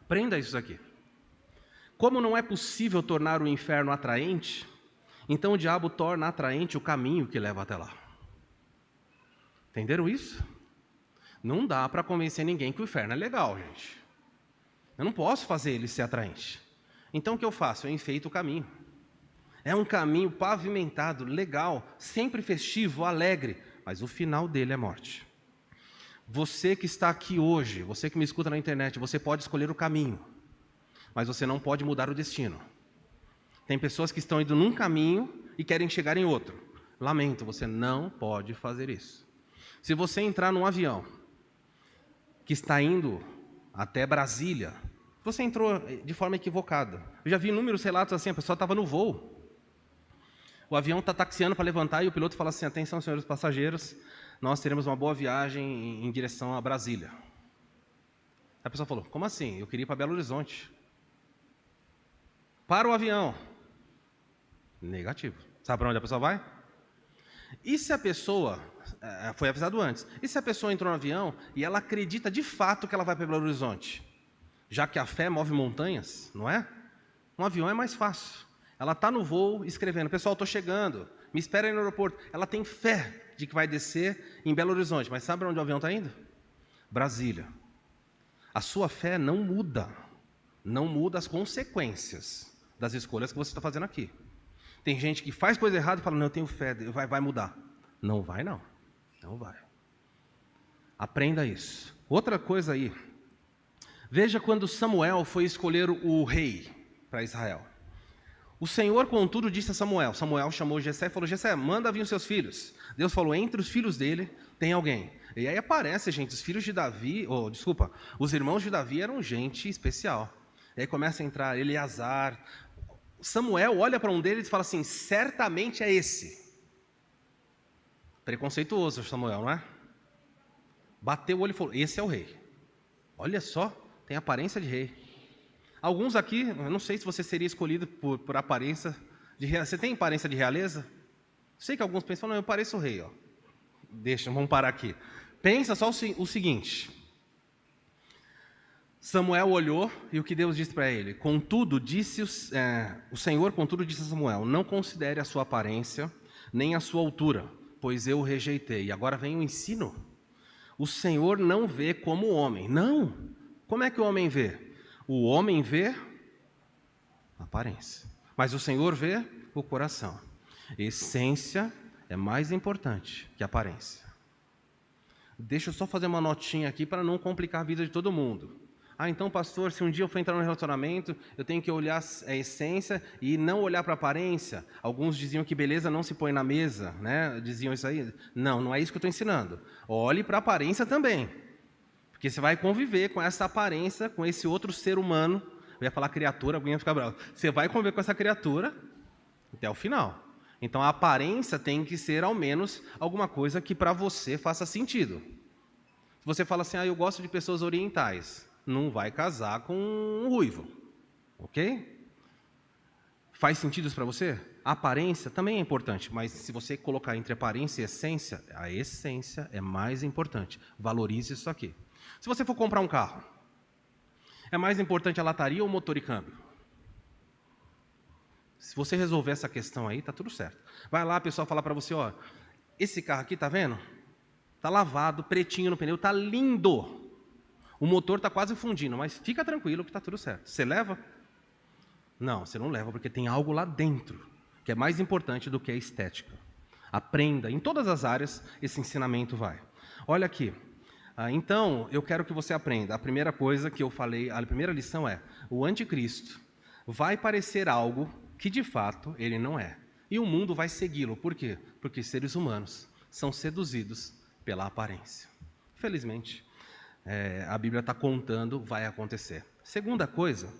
Prenda isso aqui. Como não é possível tornar o inferno atraente, então o diabo torna atraente o caminho que leva até lá. Entenderam isso? Não dá para convencer ninguém que o inferno é legal, gente. Eu não posso fazer ele ser atraente. Então o que eu faço? Eu enfeito o caminho. É um caminho pavimentado, legal, sempre festivo, alegre, mas o final dele é morte. Você que está aqui hoje, você que me escuta na internet, você pode escolher o caminho, mas você não pode mudar o destino. Tem pessoas que estão indo num caminho e querem chegar em outro. Lamento, você não pode fazer isso. Se você entrar num avião que está indo até Brasília, você entrou de forma equivocada. Eu já vi inúmeros relatos assim, a pessoa estava no voo. O avião está taxiando para levantar e o piloto fala assim, atenção senhores passageiros, nós teremos uma boa viagem em direção a Brasília. A pessoa falou, como assim? Eu queria ir para Belo Horizonte. Para o avião. Negativo. Sabe para onde a pessoa vai? E se a pessoa, foi avisado antes, e se a pessoa entrou no avião e ela acredita de fato que ela vai para Belo Horizonte? Já que a fé move montanhas, não é? Um avião é mais fácil. Ela está no voo escrevendo, pessoal, estou chegando, me espera aí no aeroporto. Ela tem fé de que vai descer em Belo Horizonte, mas sabe para onde o avião está indo? Brasília. A sua fé não muda as consequências das escolhas que você está fazendo aqui. Tem gente que faz coisa errada e fala, não, eu tenho fé, vai mudar. Não vai não, não vai. Aprenda isso. Outra coisa aí, veja quando Samuel foi escolher o rei para Israel. O Senhor, contudo, disse a Samuel, Samuel chamou Jessé e falou, Jessé, manda vir os seus filhos. Deus falou, entre os filhos dele tem alguém. E aí aparece, gente, os filhos de Davi, os irmãos de Davi eram gente especial. E aí começa a entrar Eleazar. Samuel olha para um deles e fala assim, certamente é esse. Preconceituoso Samuel, não é? Bateu o olho e falou, esse é o rei. Olha só, tem aparência de rei. Alguns aqui, eu não sei se você seria escolhido por aparência de realeza. Você tem aparência de realeza? Sei que alguns pensam, não, eu pareço o rei. Ó. Deixa, vamos parar aqui. Pensa só o seguinte. Samuel olhou e o que Deus disse para ele? Contudo, o Senhor, contudo, disse a Samuel, não considere a sua aparência, nem a sua altura, pois eu o rejeitei. E agora vem o ensino. O Senhor não vê como o homem. Não. Como é que o homem vê? O homem vê a aparência, mas o Senhor vê o coração. Essência é mais importante que aparência. Deixa eu só fazer uma notinha aqui para não complicar a vida de todo mundo. Ah, então, pastor, se um dia eu for entrar no relacionamento, eu tenho que olhar a essência e não olhar para a aparência. Alguns diziam que beleza não se põe na mesa, né? Diziam isso aí. Não, não é isso que eu estou ensinando. Olhe para a aparência também. Porque você vai conviver com essa aparência, com esse outro ser humano. Eu ia falar criatura, alguém ia ficar bravo. Você vai conviver com essa criatura até o final. Então a aparência tem que ser ao menos alguma coisa que para você faça sentido. Se você fala assim, eu gosto de pessoas orientais, não vai casar com um ruivo, ok? Faz sentido isso para você? A aparência também é importante, mas se você colocar entre aparência e essência, a essência é mais importante. Valorize isso aqui. Se você for comprar um carro, é mais importante a lataria ou o motor e câmbio? Se você resolver essa questão aí, tá tudo certo. Vai lá, a pessoa fala para você, esse carro aqui, tá vendo? Tá lavado, pretinho no pneu, tá lindo. O motor tá quase fundindo, mas fica tranquilo que tá tudo certo. Você leva? Não, você não leva, porque tem algo lá dentro, que é mais importante do que a estética. Aprenda, em todas as áreas, esse ensinamento vai. Olha aqui. Então, eu quero que você aprenda. A primeira coisa que eu falei, a primeira lição é, o anticristo vai parecer algo que de fato ele não é. E o mundo vai segui-lo. Por quê? Porque seres humanos são seduzidos pela aparência. Felizmente, a Bíblia está contando, vai acontecer. Segunda coisa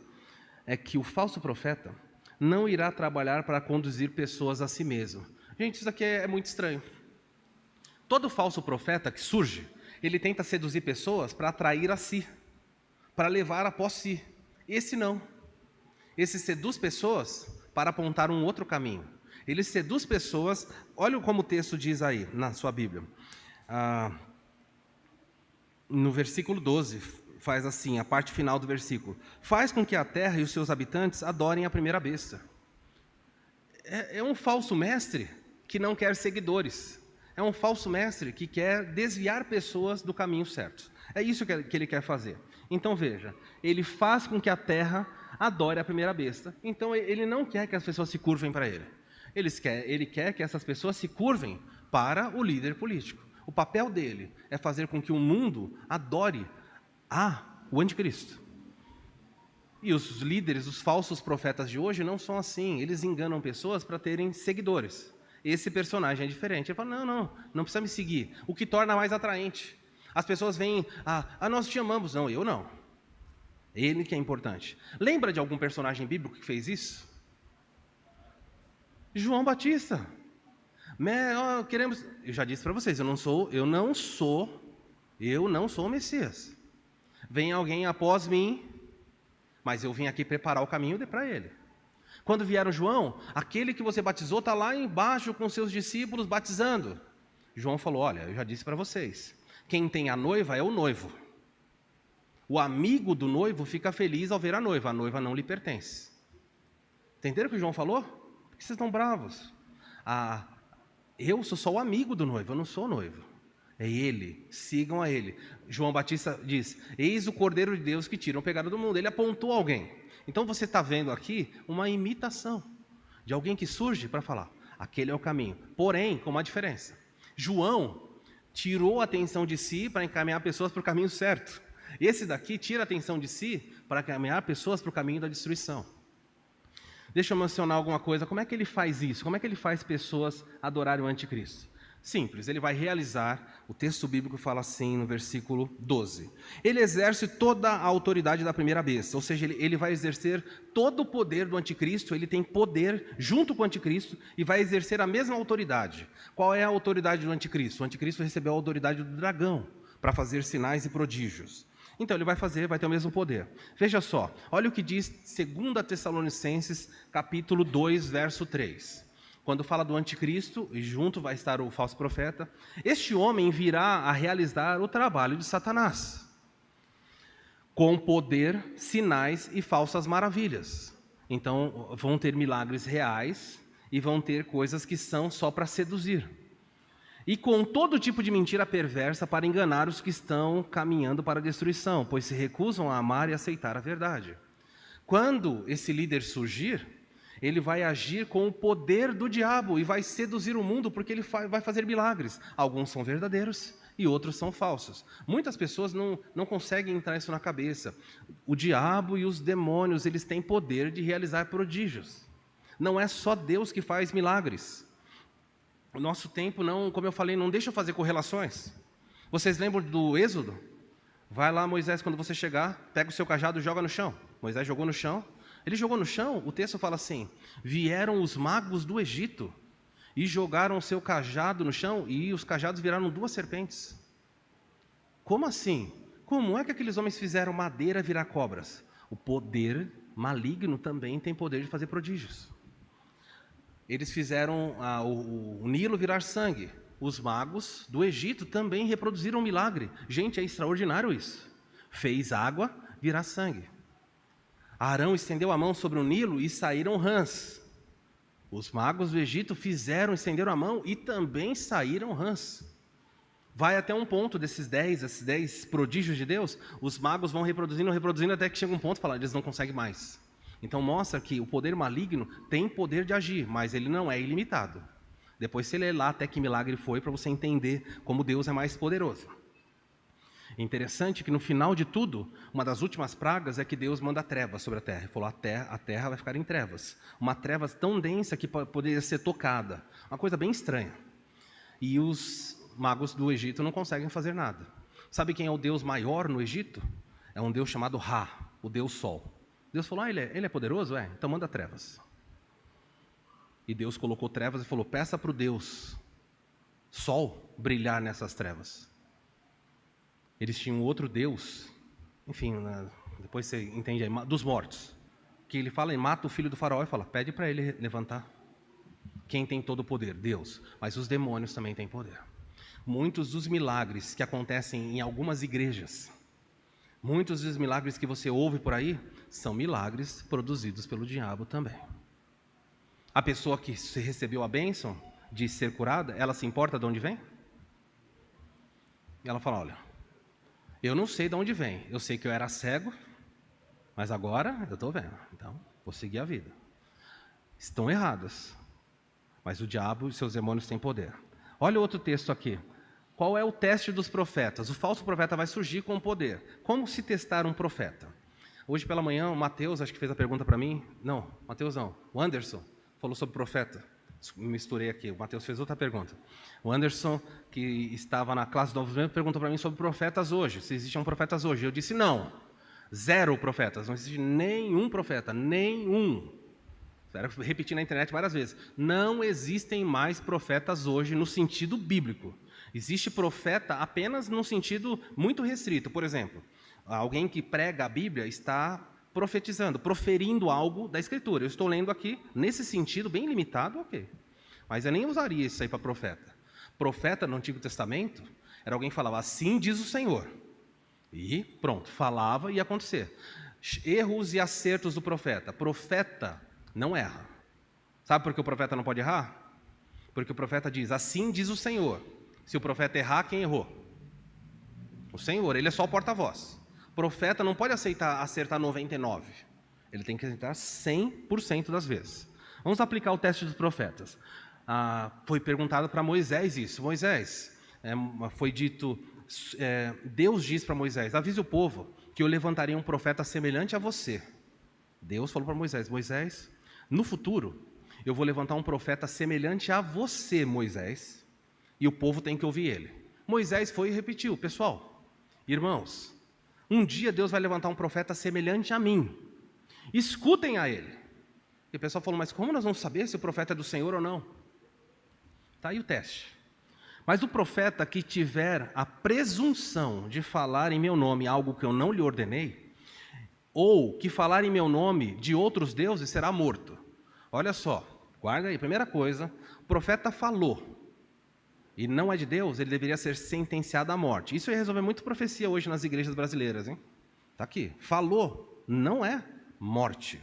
é que o falso profeta não irá trabalhar para conduzir pessoas a si mesmo. Gente, isso aqui é muito estranho. Todo falso profeta que surge, ele tenta seduzir pessoas para atrair a si, para levar após si. Esse não. Esse seduz pessoas para apontar um outro caminho. Ele seduz pessoas, olha como o texto diz aí, na sua Bíblia. No versículo 12, faz assim, a parte final do versículo. Faz com que a terra e os seus habitantes adorem a primeira besta. É um falso mestre que não quer seguidores. É um falso mestre que quer desviar pessoas do caminho certo. É isso que ele quer fazer. Então veja, ele faz com que a terra adore a primeira besta. Então ele não quer que as pessoas se curvem para ele. Ele quer que essas pessoas se curvem para o líder político. O papel dele é fazer com que o mundo adore o anticristo. E os líderes, os falsos profetas de hoje não são assim. Eles enganam pessoas para terem seguidores. Esse personagem é diferente. Ele fala, não precisa me seguir. O que torna mais atraente. As pessoas veem, nós te amamos. Não, eu não. Ele que é importante. Lembra de algum personagem bíblico que fez isso? João Batista. Eu já disse para vocês, eu não sou o Messias. Vem alguém após mim, mas eu vim aqui preparar o caminho para ele. Quando vieram João, aquele que você batizou está lá embaixo com seus discípulos batizando. João falou, olha, eu já disse para vocês, quem tem a noiva é o noivo. O amigo do noivo fica feliz ao ver a noiva não lhe pertence. Entenderam o que João falou? Por que vocês estão bravos? Eu sou só o amigo do noivo, eu não sou o noivo. É ele, sigam a ele. João Batista diz, eis o Cordeiro de Deus que tira o pecado do mundo. Ele apontou alguém. Então você está vendo aqui uma imitação de alguém que surge para falar, aquele é o caminho. Porém, com uma diferença. João tirou a atenção de si para encaminhar pessoas para o caminho certo. Esse daqui tira a atenção de si para encaminhar pessoas para o caminho da destruição. Deixa eu mencionar alguma coisa. Como é que ele faz isso? Como é que ele faz pessoas adorarem o anticristo? Simples, ele vai realizar, o texto bíblico fala assim no versículo 12. Ele exerce toda a autoridade da primeira besta, ou seja, ele vai exercer todo o poder do anticristo, ele tem poder junto com o anticristo e vai exercer a mesma autoridade. Qual é a autoridade do anticristo? O anticristo recebeu a autoridade do dragão para fazer sinais e prodígios. Então ele vai ter o mesmo poder. Veja só, olha o que diz 2 Tessalonicenses, capítulo 2, verso 3. Quando fala do anticristo, e junto vai estar o falso profeta, este homem virá a realizar o trabalho de Satanás, com poder, sinais e falsas maravilhas. Então vão ter milagres reais e vão ter coisas que são só para seduzir. E com todo tipo de mentira perversa para enganar os que estão caminhando para a destruição, pois se recusam a amar e aceitar a verdade. Quando esse líder surgir, ele vai agir com o poder do diabo e vai seduzir o mundo porque ele vai fazer milagres. Alguns são verdadeiros e outros são falsos. Muitas pessoas não conseguem entrar isso na cabeça. O diabo e os demônios, eles têm poder de realizar prodígios. Não é só Deus que faz milagres. O nosso tempo, como eu falei, não deixa eu fazer correlações. Vocês lembram do Êxodo? Vai lá, Moisés, quando você chegar, pega o seu cajado e joga no chão. Moisés jogou no chão. Ele jogou no chão, o texto fala assim: vieram os magos do Egito e jogaram o seu cajado no chão e os cajados viraram 2 serpentes. Como assim? Como é que aqueles homens fizeram madeira virar cobras? O poder maligno também tem poder de fazer prodígios. Eles fizeram o Nilo virar sangue. Os magos do Egito também reproduziram um milagre. Gente, é extraordinário isso. Fez água virar sangue. Arão estendeu a mão sobre o Nilo e saíram rãs. Os magos do Egito estenderam a mão e também saíram rãs. Vai até um ponto esses 10 prodígios de Deus, os magos vão reproduzindo até que chega um ponto e falam, eles não conseguem mais. Então mostra que o poder maligno tem poder de agir, mas ele não é ilimitado. Depois você lê lá até que milagre foi para você entender como Deus é mais poderoso. Interessante que no final de tudo, uma das últimas pragas é que Deus manda trevas sobre a terra. Ele falou, a terra vai ficar em trevas. Uma treva tão densa que poderia ser tocada. Uma coisa bem estranha. E os magos do Egito não conseguem fazer nada. Sabe quem é o Deus maior no Egito? É um Deus chamado Ra, o Deus Sol. Deus falou, ele é poderoso? Então manda trevas. E Deus colocou trevas e falou, peça para o Deus Sol brilhar nessas trevas. Eles tinham outro Deus, enfim, depois você entende aí, dos mortos, que ele fala e mata o filho do faraó e fala, pede para ele levantar. Quem tem todo o poder? Deus. Mas os demônios também têm poder. Muitos dos milagres que acontecem em algumas igrejas, muitos dos milagres que você ouve por aí, são milagres produzidos pelo diabo também. A pessoa que recebeu a bênção de ser curada, ela se importa de onde vem? Ela fala, olha, eu não sei de onde vem, eu sei que eu era cego, mas agora eu estou vendo, então vou seguir a vida. Estão erradas, mas o diabo e seus demônios têm poder. Olha outro texto aqui. Qual é o teste dos profetas? O falso profeta vai surgir com poder. Como se testar um profeta? Hoje pela manhã, o Mateus, acho que fez a pergunta para mim. Não, Mateus não. O Anderson falou sobre profeta. Me misturei aqui. O Mateus fez outra pergunta. O Anderson, que estava na classe do Novo Testamento, perguntou para mim sobre profetas hoje. Se existiam profetas hoje. Eu disse não. 0 profetas. Não existe nenhum profeta. Nenhum. Espero repetir na internet várias vezes. Não existem mais profetas hoje no sentido bíblico. Existe profeta apenas num sentido muito restrito. Por exemplo, alguém que prega a Bíblia está profetizando, proferindo algo da Escritura. Eu estou lendo aqui, nesse sentido, bem limitado, ok. Mas eu nem usaria isso aí para profeta. Profeta no Antigo Testamento era alguém que falava, assim diz o Senhor. E pronto, falava e ia acontecer. Erros e acertos do profeta. Profeta não erra. Sabe por que o profeta não pode errar? Porque o profeta diz, assim diz o Senhor. Se o profeta errar, quem errou? O Senhor, ele é só o porta-voz. O profeta não pode acertar 99. Ele tem que acertar 100% das vezes. Vamos aplicar o teste dos profetas. Foi perguntado para Moisés isso. Moisés, foi dito, Deus diz para Moisés, avise o povo que eu levantaria um profeta semelhante a você. Deus falou para Moisés, Moisés, no futuro, eu vou levantar um profeta semelhante a você, Moisés, e o povo tem que ouvir ele. Moisés foi e repetiu, pessoal, irmãos, um dia Deus vai levantar um profeta semelhante a mim, escutem a ele. E o pessoal falou, mas como nós vamos saber se o profeta é do Senhor ou não? Está aí o teste. Mas o profeta que tiver a presunção de falar em meu nome algo que eu não lhe ordenei, ou que falar em meu nome de outros deuses, será morto. Olha só, guarda aí, primeira coisa, o profeta falou, e não é de Deus, ele deveria ser sentenciado à morte. Isso ia resolver muito profecia hoje nas igrejas brasileiras, hein? Está aqui, falou, não é morte.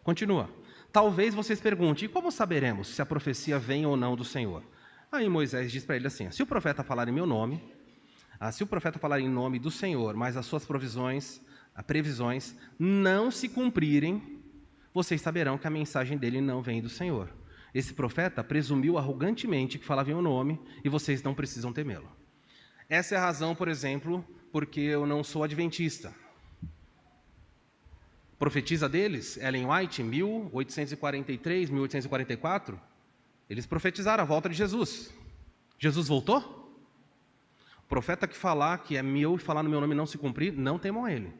Continua. Talvez vocês perguntem, e como saberemos se a profecia vem ou não do Senhor? Aí Moisés diz para ele assim, se o profeta falar em meu nome, se o profeta falar em nome do Senhor, mas as suas previsões não se cumprirem, vocês saberão que a mensagem dele não vem do Senhor. Esse profeta presumiu arrogantemente que falava em meu nome e vocês não precisam temê-lo. Essa é a razão, por exemplo, porque eu não sou adventista. Profetiza deles, Ellen White, 1843, 1844, eles profetizaram a volta de Jesus. Jesus voltou? Profeta que falar que é meu e falar no meu nome e não se cumprir, não temam a ele.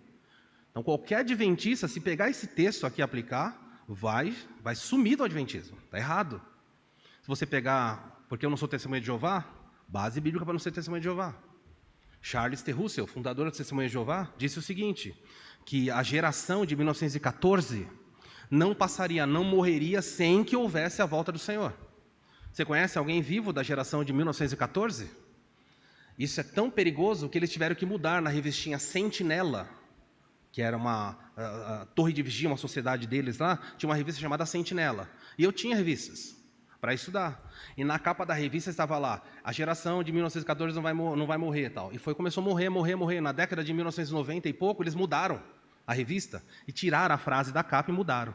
Então, qualquer adventista, se pegar esse texto aqui e aplicar, vai sumir do adventismo. Está errado. Se você pegar, porque eu não sou testemunha de Jeová, base bíblica para não ser testemunha de Jeová. Charles T. Russell, fundador da Testemunha de Jeová, disse o seguinte, que a geração de 1914 não passaria, não morreria sem que houvesse a volta do Senhor. Você conhece alguém vivo da geração de 1914? Isso é tão perigoso que eles tiveram que mudar na revistinha Sentinela, que era uma torre de vigia, uma sociedade deles lá, tinha uma revista chamada Sentinela. E eu tinha revistas para estudar. E na capa da revista estava lá, a geração de 1914 não vai morrer. Tal. E começou a morrer. Na década de 1990 e pouco, eles mudaram a revista e tiraram a frase da capa e mudaram.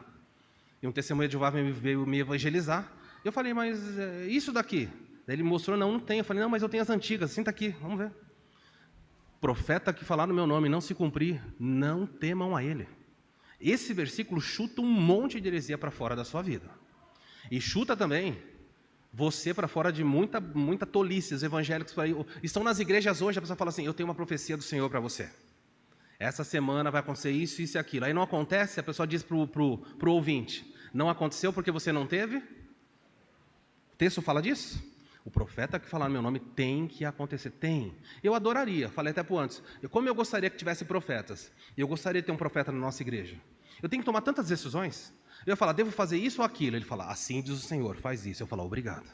E um testemunho de Jeová veio me evangelizar. Eu falei, mas isso daqui? Daí ele mostrou, não tem. Eu falei, não, mas eu tenho as antigas, senta aqui, vamos ver. Profeta que falar no meu nome não se cumprir, não temam a ele. Esse versículo chuta um monte de heresia para fora da sua vida. E chuta também você para fora de muita tolice. Os evangélicos por aí, estão nas igrejas hoje, a pessoa fala assim, eu tenho uma profecia do Senhor para você. Essa semana vai acontecer isso, isso e aquilo. Aí não acontece, a pessoa diz para o ouvinte, não aconteceu porque você não teve? O texto fala disso? O profeta que falar no meu nome tem que acontecer. Tem. Eu adoraria, falei até por antes. Como eu gostaria que tivesse profetas. Eu gostaria de ter um profeta na nossa igreja. Eu tenho que tomar tantas decisões. Eu ia falar, devo fazer isso ou aquilo? Ele fala, assim diz o Senhor, faz isso. Eu falo, obrigado.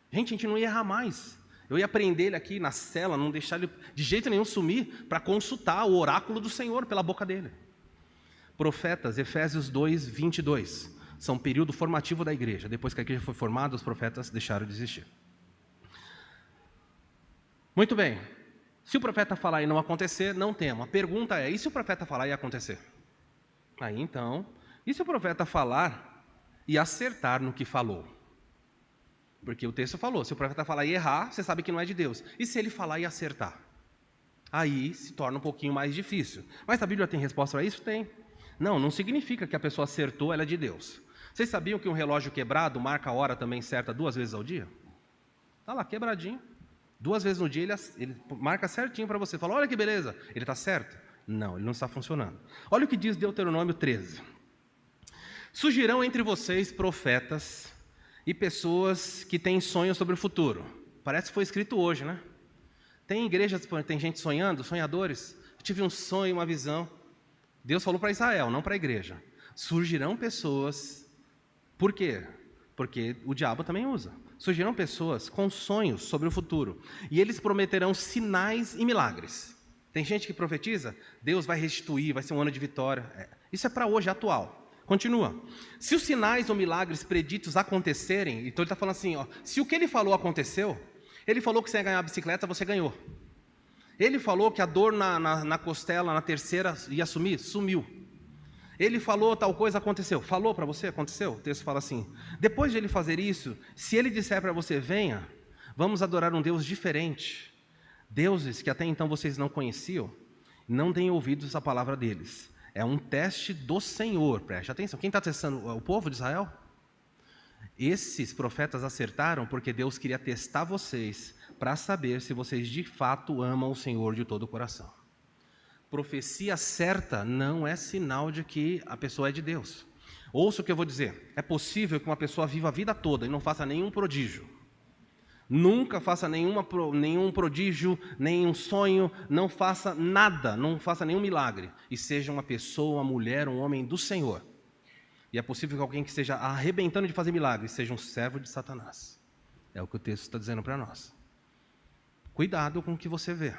Gente, a gente não ia errar mais. Eu ia prender ele aqui na cela, não deixar ele de jeito nenhum sumir, para consultar o oráculo do Senhor pela boca dele. Profetas, Efésios 2, 22. São um período formativo da igreja. Depois que a igreja foi formada, os profetas deixaram de existir. Muito bem. Se o profeta falar e não acontecer, não tema. A pergunta é, e se o profeta falar e acontecer? Aí então, e se o profeta falar e acertar no que falou? Porque o texto falou, se o profeta falar e errar, você sabe que não é de Deus. E se ele falar e acertar? Aí se torna um pouquinho mais difícil. Mas a Bíblia tem resposta para isso? Tem. Não significa que a pessoa acertou, ela é de Deus. Vocês sabiam que um relógio quebrado marca a hora também certa 2 vezes ao dia? Está lá, quebradinho. 2 vezes no dia ele marca certinho para você. Fala, olha que beleza, ele está certo? Não, ele não está funcionando. Olha o que diz Deuteronômio 13. Surgirão entre vocês profetas e pessoas que têm sonhos sobre o futuro. Parece que foi escrito hoje, né? Tem igrejas, tem gente sonhando, sonhadores. Eu tive um sonho, uma visão. Deus falou para Israel, não para a igreja. Surgirão pessoas, por quê? Porque o diabo também usa. Surgirão pessoas com sonhos sobre o futuro. E eles prometerão sinais e milagres. Tem gente que profetiza, Deus vai restituir, vai ser um ano de vitória. Isso é para hoje, atual. Continua. Se os sinais ou milagres preditos acontecerem, então ele está falando assim, ó, se o que ele falou aconteceu, ele falou que você ia ganhar a bicicleta, você ganhou. Ele falou que a dor na costela, na terceira, ia sumir, sumiu. Ele falou tal coisa, aconteceu. Falou para você, aconteceu? O texto fala assim, depois de ele fazer isso, se ele disser para você, venha, vamos adorar um Deus diferente, deuses que até então vocês não conheciam, não deem ouvidos à palavra deles. É um teste do Senhor, preste atenção. Quem está testando? O povo de Israel? Esses profetas acertaram porque Deus queria testar vocês para saber se vocês de fato amam o Senhor de todo o coração. Profecia certa não é sinal de que a pessoa é de Deus. Ouça o que eu vou dizer. É possível que uma pessoa viva a vida toda e não faça nenhum prodígio. Nunca faça nenhum prodígio, nenhum sonho, não faça nada, não faça nenhum milagre. E seja uma pessoa, uma mulher, um homem do Senhor. E é possível que alguém que esteja arrebentando de fazer milagres seja um servo de Satanás. É o que o texto está dizendo para nós. Cuidado com o que você vê.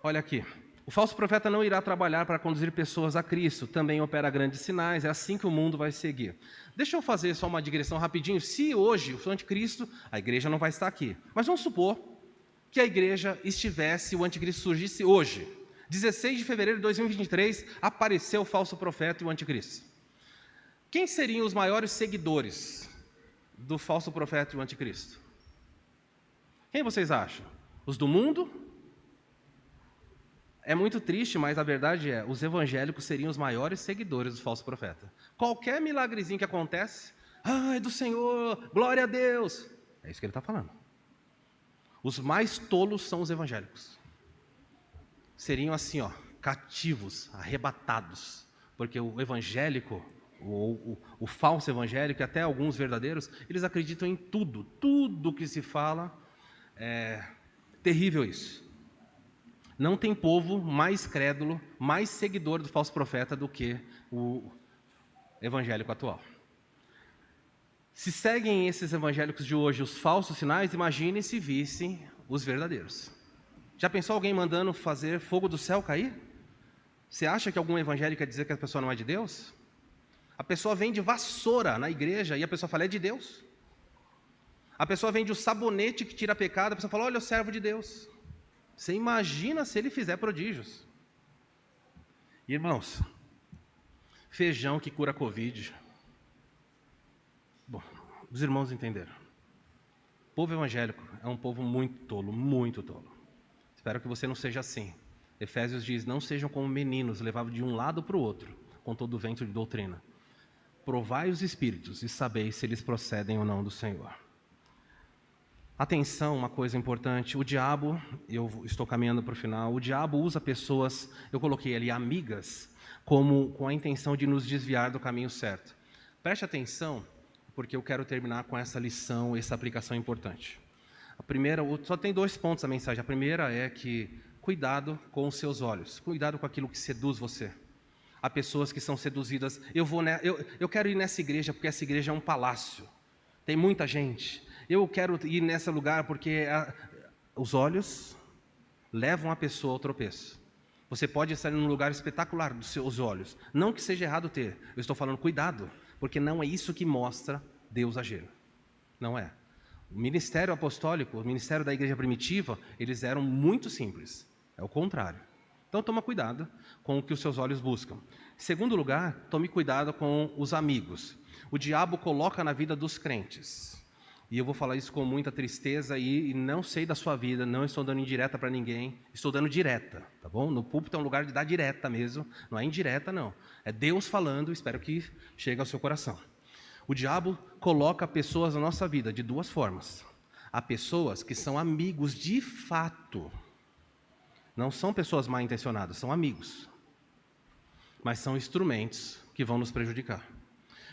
Olha aqui. O falso profeta não irá trabalhar para conduzir pessoas a Cristo. Também opera grandes sinais. É assim que o mundo vai seguir. Deixa eu fazer só uma digressão rapidinho. Se hoje o anticristo, a igreja não vai estar aqui. Mas vamos supor que a igreja estivesse, o anticristo surgisse hoje. 16 de fevereiro de 2023, apareceu o falso profeta e o anticristo. Quem seriam os maiores seguidores do falso profeta e o anticristo? Quem vocês acham? Os do mundo? É muito triste, mas a verdade é, os evangélicos seriam os maiores seguidores do falso profeta. Qualquer milagrezinho que acontece, é do Senhor, glória a Deus. É isso que ele está falando. Os mais tolos são os evangélicos. Seriam assim, cativos, arrebatados, porque o evangélico, o falso evangélico, e até alguns verdadeiros, eles acreditam em tudo que se fala. É terrível isso. Não tem povo mais crédulo, mais seguidor do falso profeta do que o evangélico atual. Se seguem esses evangélicos de hoje os falsos sinais, imagine se vissem os verdadeiros. Já pensou alguém mandando fazer fogo do céu cair? Você acha que algum evangélico quer dizer que a pessoa não é de Deus? A pessoa vende vassoura na igreja e a pessoa fala, é de Deus. A pessoa vende o sabonete que tira pecado, a pessoa fala, olha, o servo de Deus. Você imagina se ele fizer prodígios. Irmãos, feijão que cura Covid. Bom, os irmãos entenderam. O povo evangélico é um povo muito tolo, muito tolo. Espero que você não seja assim. Efésios diz, não sejam como meninos, levados de um lado para o outro, com todo o vento de doutrina. Provai os espíritos e sabeis se eles procedem ou não do Senhor. Atenção, uma coisa importante, o diabo, eu estou caminhando para o final, o diabo usa pessoas, eu coloquei ali amigas, com a intenção de nos desviar do caminho certo. Preste atenção, porque eu quero terminar com essa lição, essa aplicação importante. A primeira, só tem 2 pontos a mensagem. A primeira é que, cuidado com os seus olhos, cuidado com aquilo que seduz você. Há pessoas que são seduzidas, eu quero ir nessa igreja porque essa igreja é um palácio, tem muita gente. Eu quero ir nesse lugar porque os olhos levam a pessoa ao tropeço. Você pode estar em um lugar espetacular dos seus olhos. Não que seja errado ter. Eu estou falando cuidado, porque não é isso que mostra Deus agindo. Não é. O ministério apostólico, o ministério da igreja primitiva, eles eram muito simples. É o contrário. Então toma cuidado com o que os seus olhos buscam. Segundo lugar, tome cuidado com os amigos. O diabo coloca na vida dos crentes. E eu vou falar isso com muita tristeza e não sei da sua vida, não estou dando indireta para ninguém, estou dando direta, tá bom? No púlpito é um lugar de dar direta mesmo, não é indireta não. É Deus falando, espero que chegue ao seu coração. O diabo coloca pessoas na nossa vida de 2 formas. Há pessoas que são amigos de fato, não são pessoas mal intencionadas, são amigos, mas são instrumentos que vão nos prejudicar.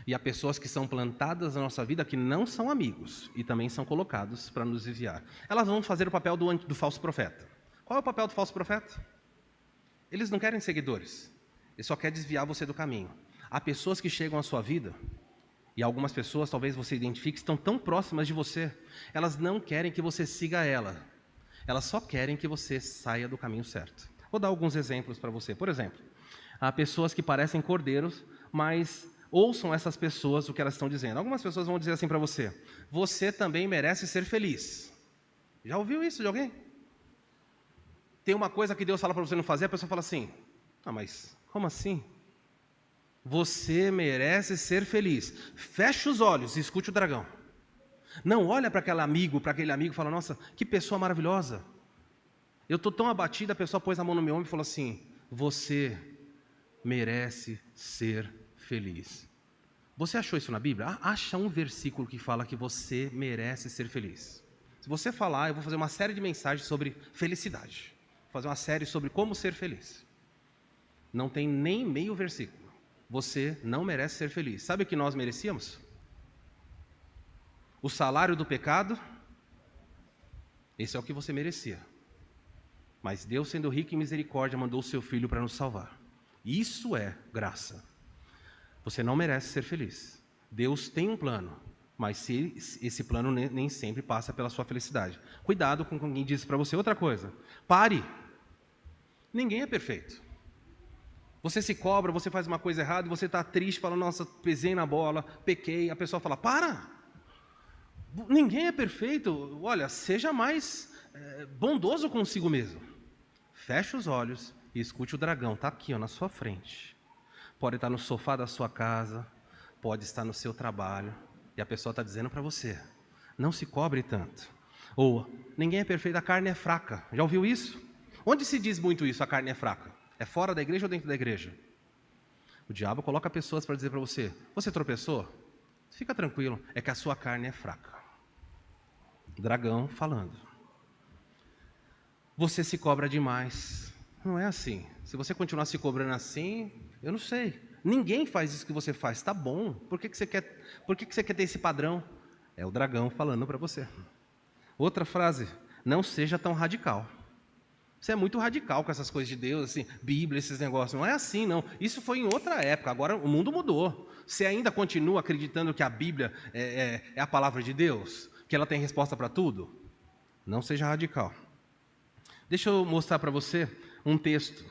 E há pessoas que são plantadas na nossa vida que não são amigos e também são colocados para nos desviar. Elas vão fazer o papel do falso profeta. Qual é o papel do falso profeta? Eles não querem seguidores, eles só querem desviar você do caminho. Há pessoas que chegam à sua vida, e algumas pessoas, talvez você identifique, estão tão próximas de você, elas não querem que você siga ela, elas só querem que você saia do caminho certo. Vou dar alguns exemplos para você. Por exemplo, há pessoas que parecem cordeiros, mas ouçam essas pessoas o que elas estão dizendo. Algumas pessoas vão dizer assim para você, você também merece ser feliz. Já ouviu isso de alguém? Tem uma coisa que Deus fala para você não fazer, a pessoa fala assim, mas como assim? Você merece ser feliz. Feche os olhos e escute o dragão. Não olha para aquele amigo e fala, nossa, que pessoa maravilhosa. Eu estou tão abatido, a pessoa pôs a mão no meu ombro e falou assim, você merece ser feliz. Você achou isso na Bíblia? Acha um versículo que fala que você merece ser feliz. Se você falar, eu vou fazer uma série de mensagens sobre felicidade. Vou fazer uma série sobre como ser feliz. Não tem nem meio versículo. Você não merece ser feliz. Sabe o que nós merecíamos? O salário do pecado, esse é o que você merecia. Mas Deus, sendo rico em misericórdia, mandou o seu Filho para nos salvar. Isso é graça. Você não merece ser feliz. Deus tem um plano, mas esse plano nem sempre passa pela sua felicidade. Cuidado com quem diz para você outra coisa. Pare. Ninguém é perfeito. Você se cobra, você faz uma coisa errada, você está triste, fala, nossa, pisei na bola, pequei. A pessoa fala, para. Ninguém é perfeito. Olha, seja mais bondoso consigo mesmo. Feche os olhos e escute o dragão. Está aqui, na sua frente. Pode estar no sofá da sua casa, pode estar no seu trabalho, e a pessoa está dizendo para você, não se cobre tanto. Ou, ninguém é perfeito, a carne é fraca. Já ouviu isso? Onde se diz muito isso, a carne é fraca? É fora da igreja ou dentro da igreja? O diabo coloca pessoas para dizer para você, você tropeçou? Fica tranquilo, é que a sua carne é fraca. Dragão falando. você se cobra demais. Não é assim. Se você continuar se cobrando assim, eu não sei. Ninguém faz isso que você faz. Tá bom. Por que você quer ter esse padrão? É o dragão falando para você. Outra frase: não seja tão radical. Você é muito radical com essas coisas de Deus, assim, Bíblia, esses negócios. Não é assim, não. Isso foi em outra época. Agora o mundo mudou. Você ainda continua acreditando que a Bíblia é a palavra de Deus? Que ela tem resposta para tudo? Não seja radical. Deixa eu mostrar para você um texto,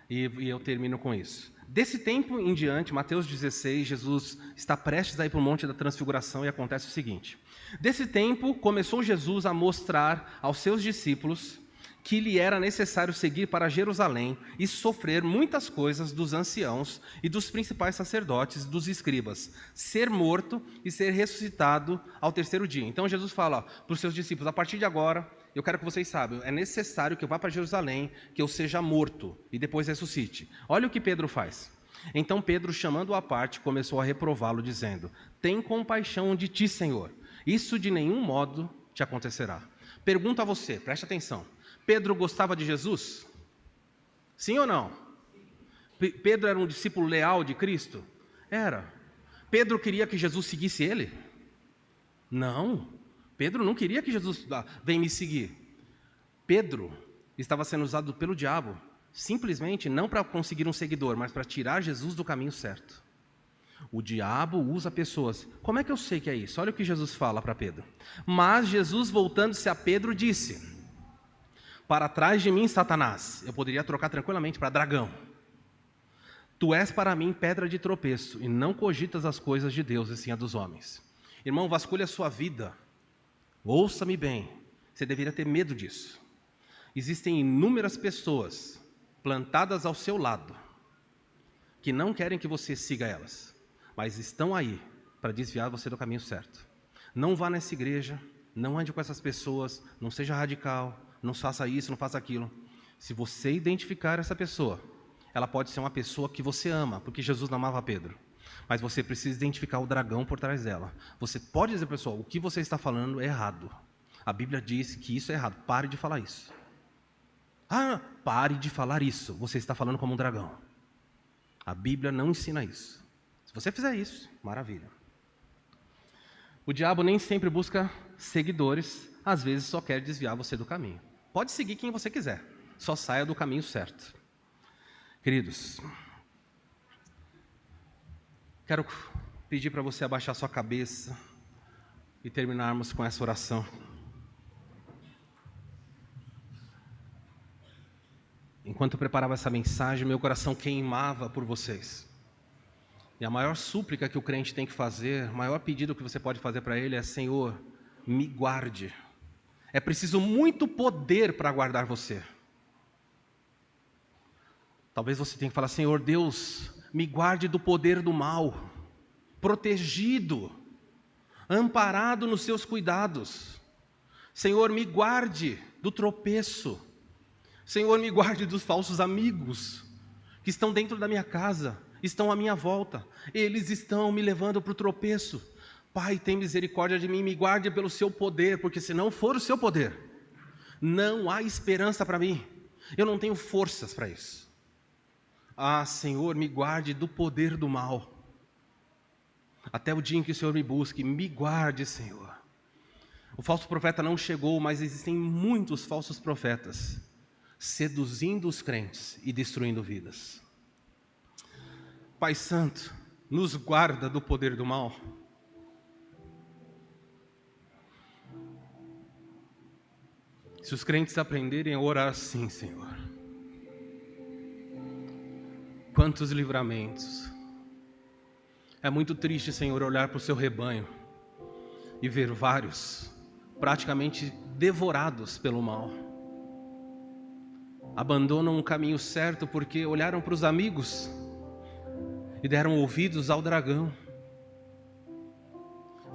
e eu termino com isso. Desse tempo em diante, Mateus 16, Jesus está prestes a ir para o Monte da Transfiguração e acontece o seguinte. Desse tempo, começou Jesus a mostrar aos seus discípulos que lhe era necessário seguir para Jerusalém e sofrer muitas coisas dos anciãos e dos principais sacerdotes, dos escribas, ser morto e ser ressuscitado ao terceiro dia. Então Jesus fala para os seus discípulos: a partir de agora, eu quero que vocês saibam, é necessário que eu vá para Jerusalém, que eu seja morto e depois ressuscite. Olha o que Pedro faz. Então Pedro, chamando-o à parte, começou a reprová-lo, dizendo: tem compaixão de ti, Senhor, isso de nenhum modo te acontecerá. Pergunto a você, preste atenção: Pedro gostava de Jesus? Sim ou não? Pedro era um discípulo leal de Cristo? Era. Pedro queria que Jesus seguisse ele? Não. Pedro não queria que Jesus venha me seguir. Pedro estava sendo usado pelo diabo, simplesmente não para conseguir um seguidor, mas para tirar Jesus do caminho certo. O diabo usa pessoas. Como é que eu sei que é isso? Olha o que Jesus fala para Pedro. Mas Jesus, voltando-se a Pedro, disse: para trás de mim, Satanás. Eu poderia trocar tranquilamente para dragão. Tu és para mim pedra de tropeço, e não cogitas as coisas de Deus, e sim a dos homens. Irmão, vasculhe a sua vida. Ouça-me bem. Você deveria ter medo disso. Existem inúmeras pessoas plantadas ao seu lado, que não querem que você siga elas, mas estão aí para desviar você do caminho certo. Não vá nessa igreja, não ande com essas pessoas, não seja radical, não faça isso, não faça aquilo. Se você identificar essa pessoa, ela pode ser uma pessoa que você ama, porque Jesus não amava Pedro. Mas você precisa identificar o dragão por trás dela. Você pode dizer, pessoal, o que você está falando é errado. A Bíblia diz que isso é errado. Pare de falar isso. Ah, pare de falar isso. Você está falando como um dragão. A Bíblia não ensina isso. Se você fizer isso, maravilha. O diabo nem sempre busca seguidores. Às vezes só quer desviar você do caminho. Pode seguir quem você quiser, só saia do caminho certo. Queridos, quero pedir para você abaixar sua cabeça e terminarmos com essa oração. Enquanto eu preparava essa mensagem, meu coração queimava por vocês. E a maior súplica que o crente tem que fazer, o maior pedido que você pode fazer para ele é: Senhor, me guarde. É preciso muito poder para guardar você. Talvez você tenha que falar: Senhor Deus, me guarde do poder do mal, protegido, amparado nos seus cuidados. Senhor, me guarde do tropeço. Senhor, me guarde dos falsos amigos que estão dentro da minha casa, estão à minha volta. Eles estão me levando para o tropeço. Pai, tem misericórdia de mim, me guarde pelo seu poder, porque se não for o seu poder, não há esperança para mim. Eu não tenho forças para isso. Ah, Senhor, me guarde do poder do mal. Até o dia em que o Senhor me busque, me guarde, Senhor. O falso profeta não chegou, mas existem muitos falsos profetas seduzindo os crentes e destruindo vidas. Pai Santo, nos guarda do poder do mal. Se os crentes aprenderem a orar assim, Senhor, quantos livramentos. É muito triste, Senhor, olhar para o seu rebanho e ver vários praticamente devorados pelo mal. Abandonam o caminho certo porque olharam para os amigos e deram ouvidos ao dragão.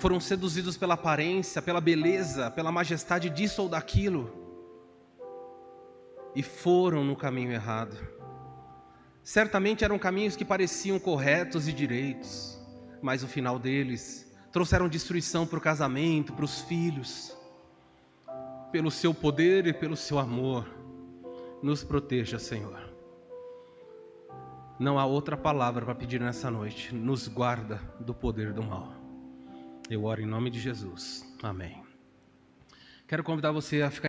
Foram seduzidos pela aparência, pela beleza, pela majestade disso ou daquilo, e foram no caminho errado. Certamente eram caminhos que pareciam corretos e direitos, mas o final deles trouxeram destruição para o casamento, para os filhos, pelo seu poder e pelo seu amor. nos proteja, Senhor. Não há outra palavra para pedir nessa noite. Nos guarda do poder do mal. Eu oro em nome de Jesus. Amém. Quero convidar você a ficar